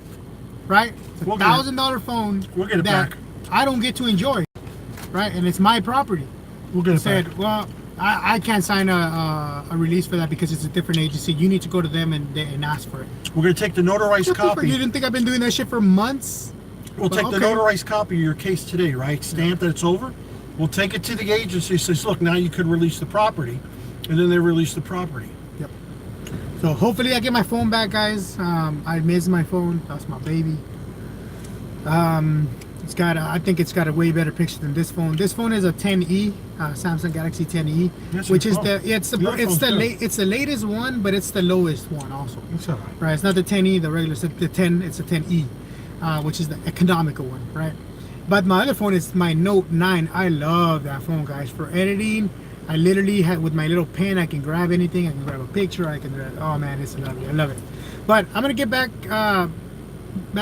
right? It's a $1,000 phone. We'll get it that back. I don't get to enjoy, right? And it's my property. We'll get it said, back. well, I can't sign a release for that because it's a different agency. You need to go to them and ask for it. We're going to take the notarized copy. You didn't think I've been doing that shit for months? We'll take the notarized copy of your case today, right? Stamp that it's over. We'll take it to the agency. Says, look, now you could release the property. And then they release the property. Yep. So hopefully I get my phone back, guys. I miss my phone. That's my baby. It's got I think it's got a way better picture than this phone. This phone is a 10e, Samsung Galaxy 10e, which is it's the latest one, but it's the lowest one also. It's all right. Right, it's not the 10e, the regular, it's the 10, it's a 10e, which is the economical one, right? But my other phone is my Note 9. I love that phone, guys. For editing, I literally had with my little pen, I can grab anything. I can grab a picture. I can, oh man, it's lovely. I love it. But I'm gonna get back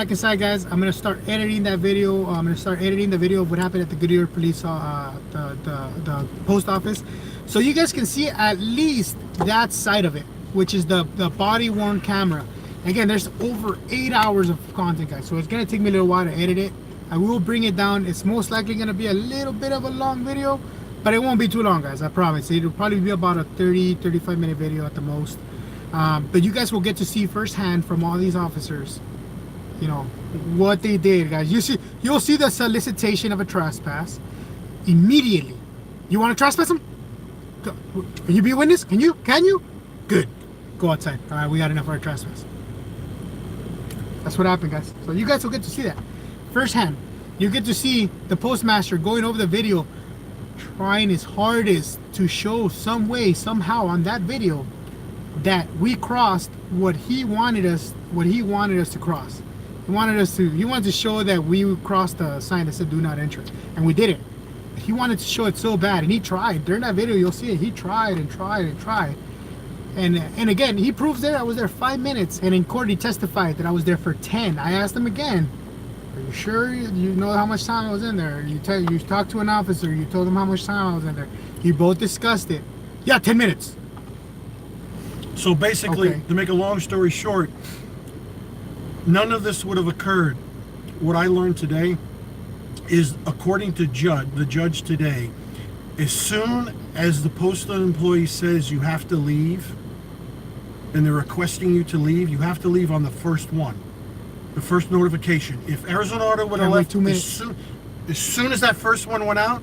inside, guys. I'm gonna start editing that video. I'm gonna start editing the video of what happened at the Goodyear Police, the post office, so you guys can see at least that side of it, which is the body worn camera. Again, there's over 8 hours of content, guys, so it's gonna take me a little while to edit it. I will bring it down. It's most likely gonna be a little bit of a long video, but it won't be too long, guys. I promise. It'll probably be about a 30-35 minute video at the most. But you guys will get to see firsthand from all these officers, you know, what they did, guys. You'll see the solicitation of a trespass immediately. You want to trespass them? Can you be a witness? Can you? Good. Go outside. All right, we got enough for a trespass. That's what happened, guys. So you guys will get to see that firsthand. You get to see the postmaster going over the video, trying his hardest to show some way, somehow on that video that we crossed what he wanted us to cross. He wanted to show that we crossed the sign that said do not enter, and we didn't. He wanted to show it so bad, and he tried. During that video, you'll see it. He tried and tried and tried. And again, he proves that I was there 5 minutes, and in court he testified that I was there for 10. I asked him again, are you sure you know how much time I was in there? You talked to an officer, you told him how much time I was in there. You both discussed it. Yeah, 10 minutes. So basically, Okay. to make a long story short, none of this would have occurred. What I learned today is, according to the judge today, as soon as the postal employee says you have to leave, and they're requesting you to leave, you have to leave on the first one, the first notification. If Arizona Auto would have wait left 2 minutes. as soon as that first one went out,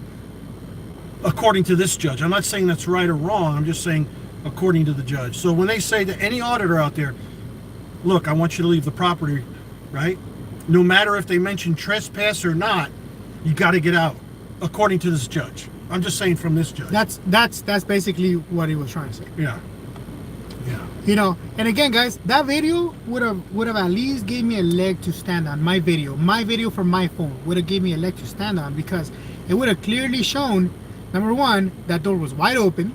according to this judge, I'm not saying that's right or wrong, I'm just saying according to the judge. So when they say to any auditor out there, look, I want you to leave the property, right? No matter if they mention trespass or not, you got to get out, according to this judge. I'm just saying from this judge. That's basically what he was trying to say. Yeah. You know, and again, guys, that video would have at least gave me a leg to stand on. My video from my phone would have gave me a leg to stand on, because it would have clearly shown, number one, that door was wide open.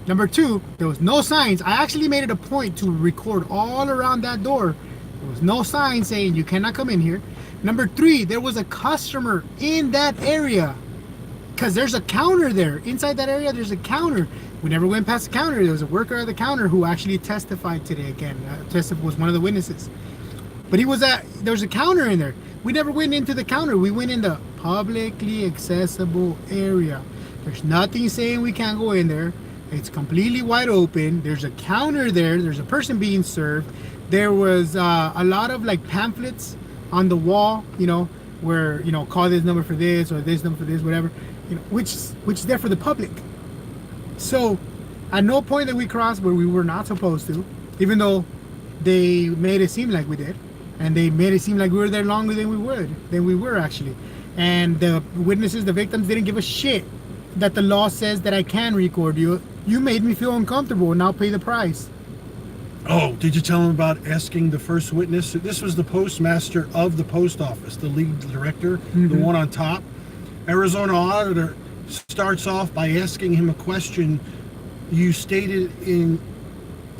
Number two, there was no signs. I actually made it a point to record all around that door. There was no sign saying you cannot come in here. Number three, there was a customer in that area, because there's a counter there. Inside that area, there's a counter. We never went past the counter. There was a worker at the counter who actually testified today again. Was one of the witnesses. But there was a counter in there. We never went into the counter. We went in the publicly accessible area. There's nothing saying we can't go in there. It's completely wide open. There's a counter there. There's a person being served. There was a lot of like pamphlets on the wall, you know, where, you know, call this number for this or this number for this, whatever, you know, which is there for the public. So at no point did we cross where we were not supposed to, even though they made it seem like we did, and they made it seem like we were there longer than we were actually. and the witnesses, the victims, didn't give a shit that the law says that I can record you. You made me feel uncomfortable, and I'll pay the price. Oh, did you tell him about asking the first witness? This was the postmaster of the post office, the lead director, the one on top. Arizona auditor starts off by asking him a question. You stated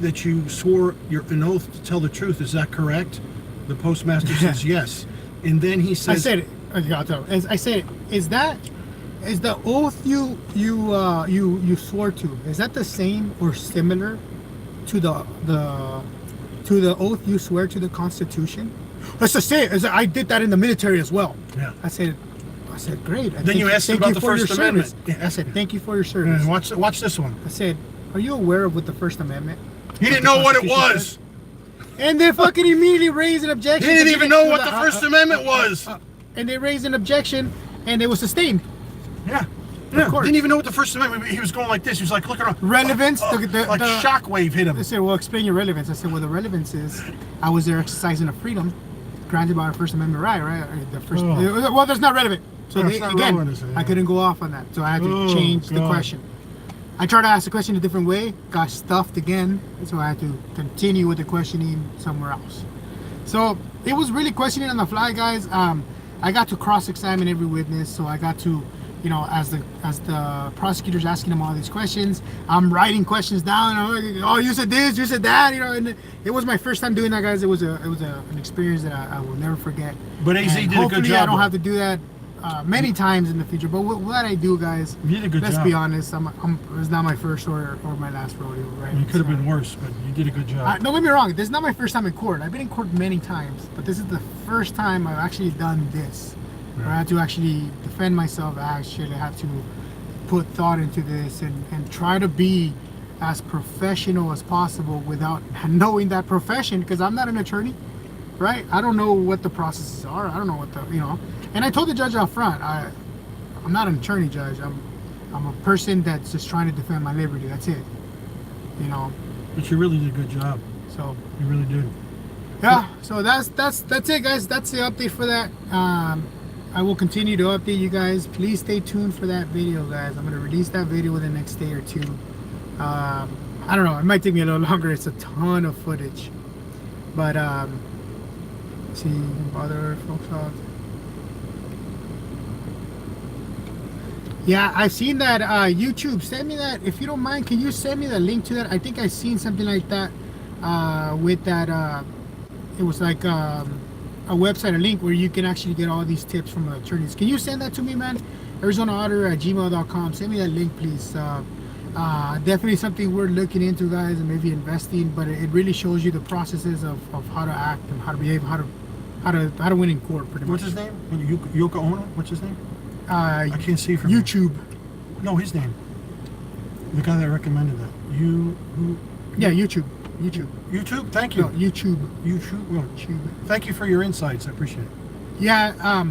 that you swore an oath to tell the truth. Is that correct? The postmaster says yes. And then he says... I said, is the oath you swore to, is that the same or similar to the oath you swear to the Constitution? Let's just say it. I did that in the military as well. Yeah. I said, great. Then you asked him about the First Amendment. I said, thank you for your service. Watch this one. I said, are you aware of what the First Amendment? He didn't know what it was. And they fucking immediately raised an objection. He didn't even know what the First Amendment was. And they raised an objection, and it was sustained. Yeah. Didn't even know what the First Amendment. He was going like this. He was like looking around. Relevance. Like shockwave hit him. They said, well, explain your relevance. I said, well, the relevance is I was there exercising a freedom granted by our First Amendment right? The first. Well, that's not relevant. So I couldn't go off on that. So I had to change the question. I tried to ask the question a different way, got stuffed again, so I had to continue with the questioning somewhere else. So it was really questioning on the fly, guys. I got to cross-examine every witness, so I got to, as the prosecutor's asking them all these questions, I'm writing questions down. I'm like, oh, you said this, you said that, and it was my first time doing that, guys. It was an experience that I will never forget. But AZ did a good job. Hopefully, I don't have to do that many times in the future. But what I do, guys, you did a good job. Let's be honest. It's not my first or my last rodeo, right? It could have been worse, but you did a good job. Don't get me wrong. This is not my first time in court. I've been in court many times, but this is the first time I've actually done this. Where I had to actually defend myself. I actually have to put thought into this and try to be as professional as possible without knowing that profession, because I'm not an attorney, right? I don't know what the processes are. I don't know what and I told the judge out front, I'm not an attorney, judge. I'm a person that's just trying to defend my liberty. That's it. But you really did a good job. So you really did. Yeah. So that's it, guys. That's the update for that. I will continue to update you guys. Please stay tuned for that video, guys. I'm gonna release that video within the next day or two. I don't know. It might take me a little longer. It's a ton of footage, but let's see, other folks out. Yeah, I've seen that. YouTube, send me that if you don't mind. Can you send me the link to that? I think I've seen something like that with that. It was like a website, a link where you can actually get all these tips from attorneys. Can you send that to me, man? ArizonaAuditor@gmail.com. Send me that link, please. Definitely something we're looking into, guys, and maybe investing. But it really shows you the processes of how to act and how to behave, how to win in court. Pretty much. What's his name? Yoko Ono? What's his name? I can't see from YouTube. No, his name. The guy that recommended that. Yeah, YouTube. YouTube. Thank you. No, YouTube. Well, thank you for your insights. I appreciate it. Yeah,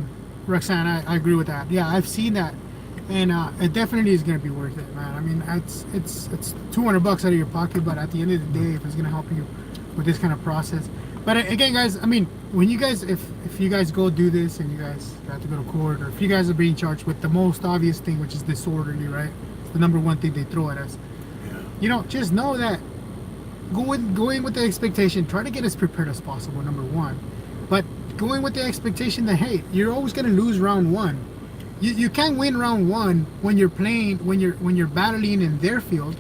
Roxanne, I agree with that. Yeah, I've seen that, and it definitely is gonna be worth it, man. I mean, it's $200 out of your pocket, but at the end of the day, if it's gonna help you with this kind of process. But again, guys, I mean, when you guys, if you guys go do this and you guys have to go to court, or if you guys are being charged with the most obvious thing, which is disorderly, right? It's the number one thing they throw at us. Yeah. Just know that go in with the expectation, try to get as prepared as possible, number one. But going with the expectation that, hey, you're always gonna lose round one. You can't win round one when you're playing, when you're battling in their field,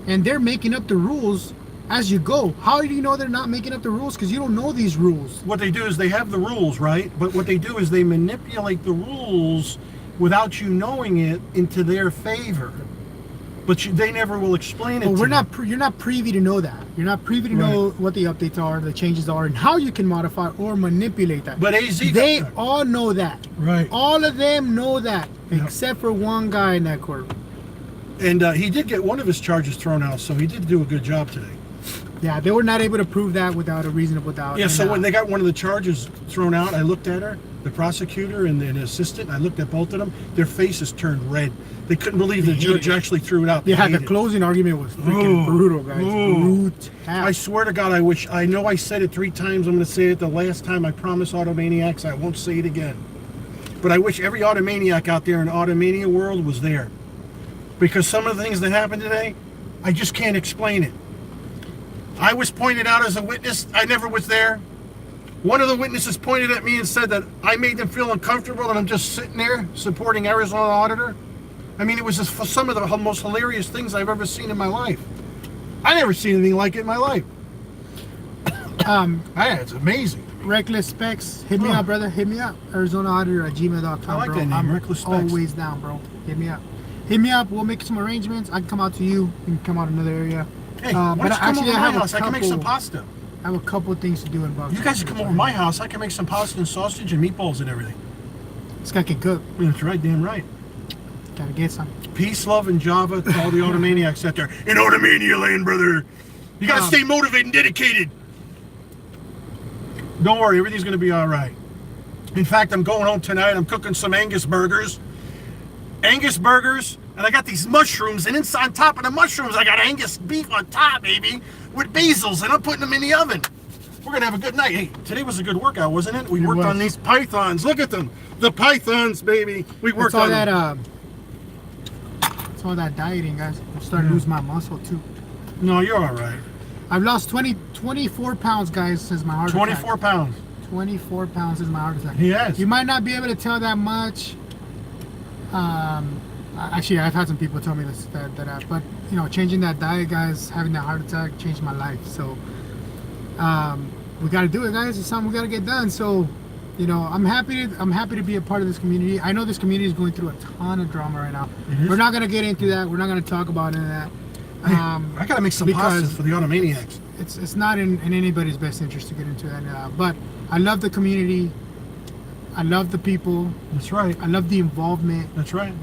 and they're making up the rules as you go. How do you know they're not making up the rules? Because you don't know these rules. What they do is they have the rules, right? But what they do is they manipulate the rules without you knowing it into their favor. But they never will explain it. But you're not privy to know that. You're not privy to know what the updates are, the changes are, and how you can modify or manipulate that. But AZ, they all know that. Right. All of them know that, except for one guy in that court. And he did get one of his charges thrown out, so he did do a good job today. Yeah, they were not able to prove that without a reasonable doubt. Yeah, so when they got one of the charges thrown out, I looked at her, the prosecutor and the assistant, I looked at both of them. Their faces turned red. They couldn't believe the judge actually threw it out. Yeah, the closing argument was freaking brutal, guys. Brutal. I swear to God, I know I said it 3 times. I'm going to say it the last time. I promise Automaniacs I won't say it again. But I wish every automaniac out there in the automania world was there. Because some of the things that happened today, I just can't explain it. I was pointed out as a witness. I never was there. One of the witnesses pointed at me and said that I made them feel uncomfortable and I'm just sitting there supporting Arizona Auditor. I mean, it was just some of the most hilarious things I've ever seen in my life. I never seen anything like it in my life. It's amazing. Reckless Specs, hit me up, brother. Hit me up. ArizonaAuditor@gmail.com. I like bro. that name, I'm Reckless Specs. always down, bro. Hit me up. Hit me up. We'll make some arrangements. I can come out to you. You can come out another area. Hey, why don't you come over to my house? I can make some pasta. I have a couple of things to do in Bucks. You guys can come over to my house. I can make some pasta and sausage and meatballs and everything. This guy can cook. That's right, damn right. Gotta get some. Peace, love, and Java to all the automaniacs out there. In Automania land, brother. You gotta stay motivated and dedicated. Don't worry, everything's gonna be all right. In fact, I'm going home tonight. I'm cooking some Angus burgers. Angus burgers, and I got these mushrooms, and inside on top of the mushrooms, I got Angus beef on top, baby, with basils, and I'm putting them in the oven. We're gonna have a good night. Hey, today was a good workout, wasn't it? We worked on these pythons. Look at them, the pythons, baby. We worked on them. It's all that dieting, guys. I'm starting to lose my muscle too. No, you're all right. I've lost 24 pounds, guys, since my heart attack. 24 pounds. 24 pounds since my heart attack. Yes. You might not be able to tell that much. Actually, I've had some people tell me this, but you know, changing that diet, guys, having that heart attack changed my life. So we got to do it, guys. It's something we got to get done. So, you know, I'm happy to be a part of this community. I know this community is going through a ton of drama right now. We're not gonna get into that. We're not gonna talk about any of that. I gotta make some pastas for the automaniacs. It's not in anybody's best interest to get into that now. But I love the community. I love the people. That's right. I love the involvement. That's right.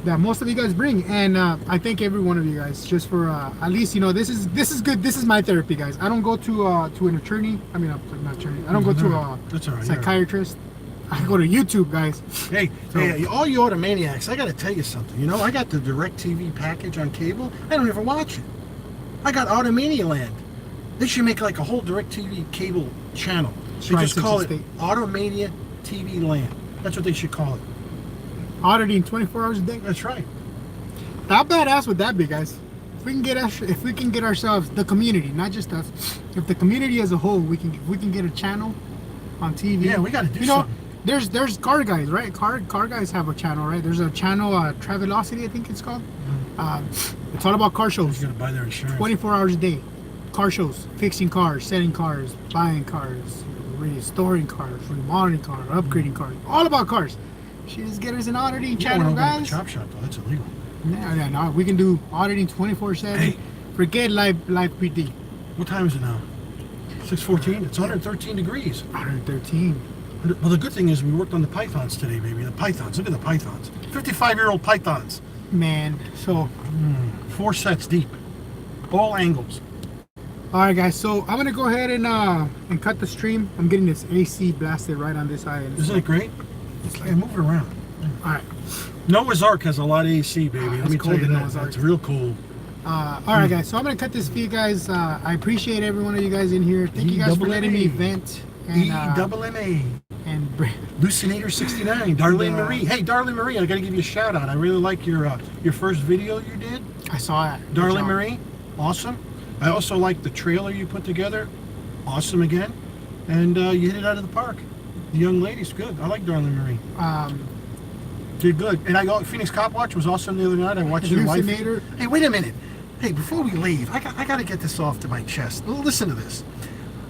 That most of you guys bring, and I thank every one of you guys just for at least, you know, this is good. This is my therapy, guys. I don't go to an attorney. I mean, not attorney. I don't go to a psychiatrist. I go to YouTube, guys. Hey, all you automaniacs, I got to tell you something. You know, I got the DirecTV package on cable. I don't ever watch it. I got Automania Land. They should make like a whole DirecTV cable channel. They just call it Automania TV Land. That's what they should call it. Auditing 24 hours a day. That's right. How badass would that be, guys? If we can get ourselves, the community, not just us, if the community as a whole, we can get a channel on TV. Yeah, we got to do something. There's car guys, right? Car guys have a channel, right? There's a channel, Travelocity, I think it's called. It's all about car shows. You got to buy their insurance. 24 hours a day. Car shows, fixing cars, selling cars, buying cars, restoring cars, remodeling cars, upgrading cars, all about cars. She just get us an auditing channel, guys. Chop shop though, that's illegal. Yeah, no, we can do auditing 24/7. Hey. Forget live PD. What time is it now? 6:14. It's 113 degrees. 113. Well, the good thing is we worked on the pythons today, baby. The pythons. Look at the pythons. 55-year-old pythons. Man, so 4 sets deep, all angles. All right, guys. So I'm gonna go ahead and cut the stream. I'm getting this AC blasted right on this side. Isn't it great? It's like move it around. All right. Noah's Ark has a lot of AC, baby. Let me tell you that. Noah's Ark. It's real cool. All right, guys. So I'm gonna cut this for you guys. I appreciate every one of you guys in here. Thank you guys for letting me vent. E-double-M-A. And Lucinator 69, Darlene Marie. Hey, Darlene Marie, I gotta give you a shout out. I really like your first video you did. I saw it. Darlene Marie, awesome. I also like the trailer you put together, awesome again. And you hit it out of the park. The young lady's good. I like Darlene Marie. Did good. And Phoenix Cop Watch was awesome the other night. I watched your wife. Hey, wait a minute. Hey, before we leave, I got to get this off to my chest. Listen to this.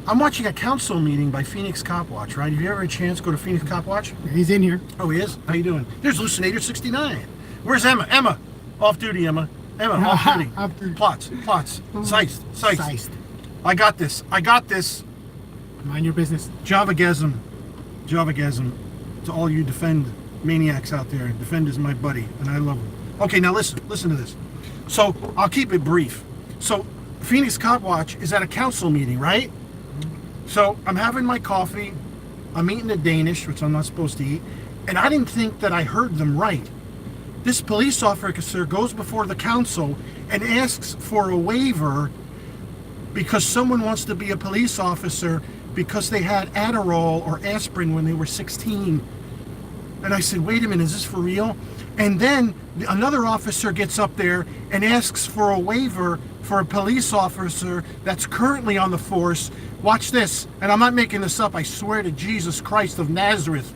I'm watching a council meeting by Phoenix Cop Watch, right? Have you ever had a chance to go to Phoenix Cop Watch? He's in here. Oh, he is? How you doing? There's Lucinator 69. Where's Emma? Emma. Off duty, Emma. Emma, off duty. Plots. Seist. I got this. Mind your business. Javagasm to all you defend maniacs out there. Defend is my buddy, and I love him. Okay, now listen to this. So, I'll keep it brief. So, Phoenix Cop Watch is at a council meeting, right? So, I'm having my coffee, I'm eating a Danish, which I'm not supposed to eat, and I didn't think that I heard them right. This police officer goes before the council and asks for a waiver because someone wants to be a police officer because they had Adderall or aspirin when they were 16. And I said, wait a minute, is this for real? And then another officer gets up there and asks for a waiver for a police officer that's currently on the force. Watch this, and I'm not making this up, I swear to Jesus Christ of Nazareth.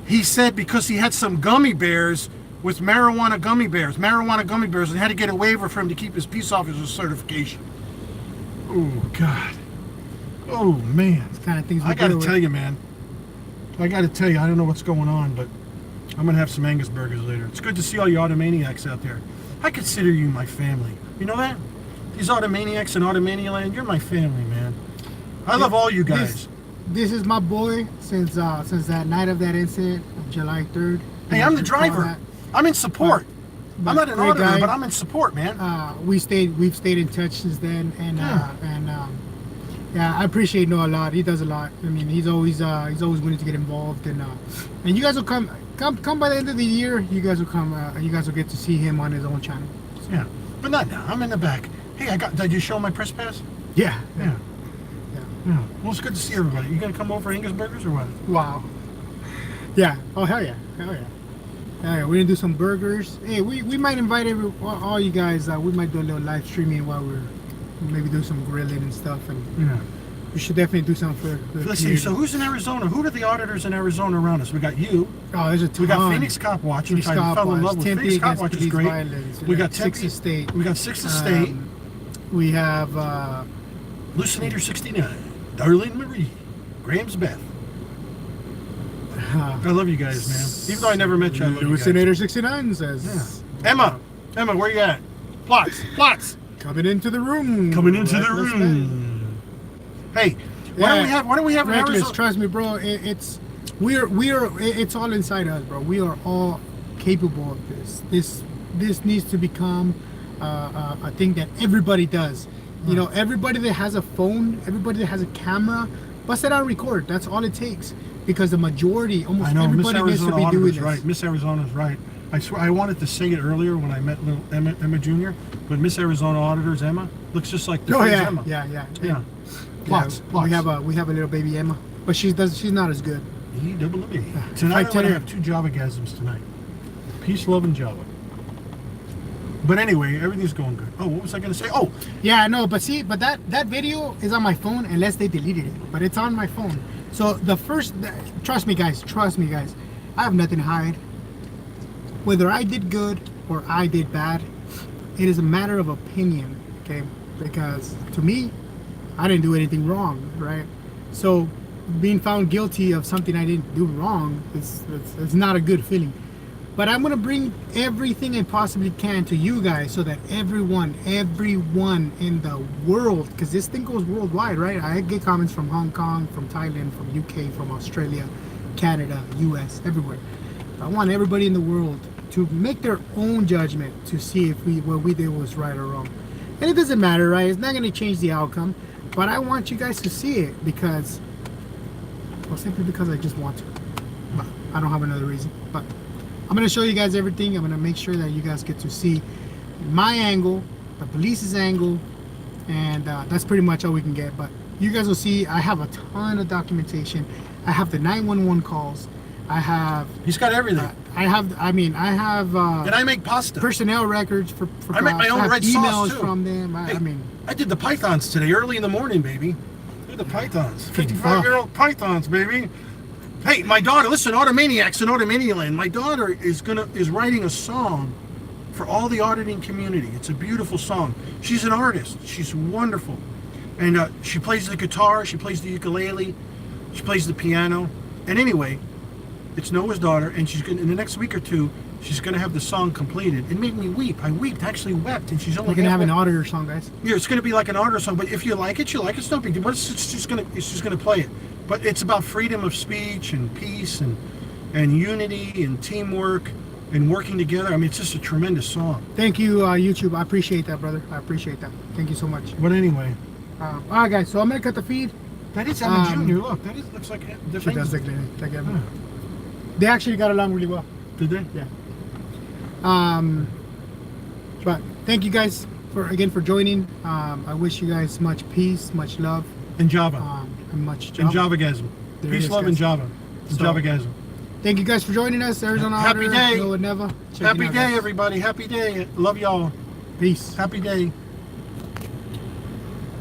He said because he had some gummy bears with marijuana gummy bears, and had to get a waiver for him to keep his peace officer certification. Oh, God. Oh, man. It's kind of things we I got to deal tell with. you, man. I got to tell you, I don't know what's going on, but I'm going to have some Angus burgers later. It's good to see all you Automaniacs out there. I consider you my family. You know that? These Automaniacs in Automania-land, you're my family, man. I love all you guys. This is my boy since that night of that incident of July 3rd. Hey, I'm the driver. I'm in support. I'm not an great auditor, guy. but I'm in support, man. We've stayed in touch since then, and yeah, I appreciate Noah a lot. He does a lot. I mean, he's always willing to get involved, and you guys will come by the end of the year. You guys will come. You guys will get to see him on his own channel. So, Yeah, but not now. I'm in the back. Hey, did you show my press pass? yeah. Yeah. Well, it's good to see everybody. You gonna come over for Angus burgers or what? Wow. Yeah. Oh, hell yeah. Hell yeah. Hell yeah. We're gonna do some burgers. Hey, we might invite all you guys. We might do a little live streaming while we're maybe do some grilling and stuff. And Yeah. we should definitely do something for the Let's see. community. So who's in Arizona? Who are the auditors in Arizona around us? We got you. Oh, there's a ton. We got Phoenix Cop Watch, which Phoenix I Cop fell in Watch, love with. Tempe Phoenix Cop against Watch is police great. violence. We got Sixth Tempe. Estate. We got Sixth Estate. We have Lucinator 69. Darlene Marie. Graham's Beth. I love you guys, man. Even though I never met you, I love you guys. Lucinator 69 says. Yeah. Emma, where you at? Plots. Coming into the room. Coming into the Reckless room. Hey, what do we have in Reckless, Arizona? trust me, bro. It's all inside us, bro. We are all capable of this. This needs to become a thing that everybody does. You know, everybody that has a phone, everybody that has a camera, bust it out and record. That's all it takes. Because the majority, almost I know, Miss everybody needs to Arizona be doing Auditor's this. right. Miss Arizona's right. I swear, I wanted to say it earlier when I met little Emma Jr., but Miss Arizona Auditor's Emma looks just like the Oh friend's yeah, Emma. yeah. Plots. We have a little baby Emma, but she's not as good. E-double-B. If Tonight I I'm tell going to you- have 2 Java-gasms tonight. Peace, love, and Java. But anyway, everything's going good. Oh, what was I going to say? Oh, Yeah, no, but that video is on my phone unless they deleted it, but it's on my phone. So trust me guys, I have nothing to hide. Whether I did good or I did bad, it is a matter of opinion, okay? Because to me, I didn't do anything wrong, right? So being found guilty of something I didn't do wrong, it's not a good feeling. But I'm gonna bring everything I possibly can to you guys so that everyone in the world, because this thing goes worldwide, right? I get comments from Hong Kong, from Thailand, from UK, from Australia, Canada, US, everywhere. I want everybody in the world to make their own judgment to see if what we did was right or wrong. And it doesn't matter, right? It's not gonna change the outcome, but I want you guys to see it simply because I just want to. But I don't have another reason. But I'm going to show you guys everything. I'm going to make sure that you guys get to see my angle, the police's angle, and that's pretty much all we can get. But you guys will see I have a ton of documentation. I have the 911 calls. I have... he's got everything. I have... And I make pasta. personnel records for I make my cops. own I have red emails sauce, too. from them. Hey, I mean... I did the pythons today, early in the morning, baby. Did the pythons. 55-year-old pythons, baby. Hey, my daughter, listen, Automaniacs in Automania-land. My daughter is writing a song for all the auditing community. It's a beautiful song. She's an artist. She's wonderful. And she plays the guitar, she plays the ukulele, she plays the piano. And anyway, it's Noah's daughter, and she's gonna, in the next week or two, she's going to have the song completed. It made me weep. I actually wept, and she's only We're going to have an halfway- auditor song, guys. Yeah, it's going to be like an auditor song, but if you like it, you like it. It's no big deal. But it's just going to play it. But it's about freedom of speech and peace and unity and teamwork and working together. I mean, it's just a tremendous song. Thank you, YouTube. I appreciate that, brother. I appreciate that. Thank you so much. But anyway, All right, guys. So I'm going to cut the feed. that is Emma Jr. Look, looks like the She does thing. look like Emma. They actually got along really well. Did they? Yeah. But thank you guys for joining. I wish you guys much peace, much love, And Java. and much And job. Java-gasm. There it Peace, is, love, and guys. Java. And So- Java-gasm. Thank you guys for joining us. Arizona Happy Auditor, day. Noah Neva. Checking Happy out, day, guys. everybody. Happy day. Love y'all. Peace. Happy day.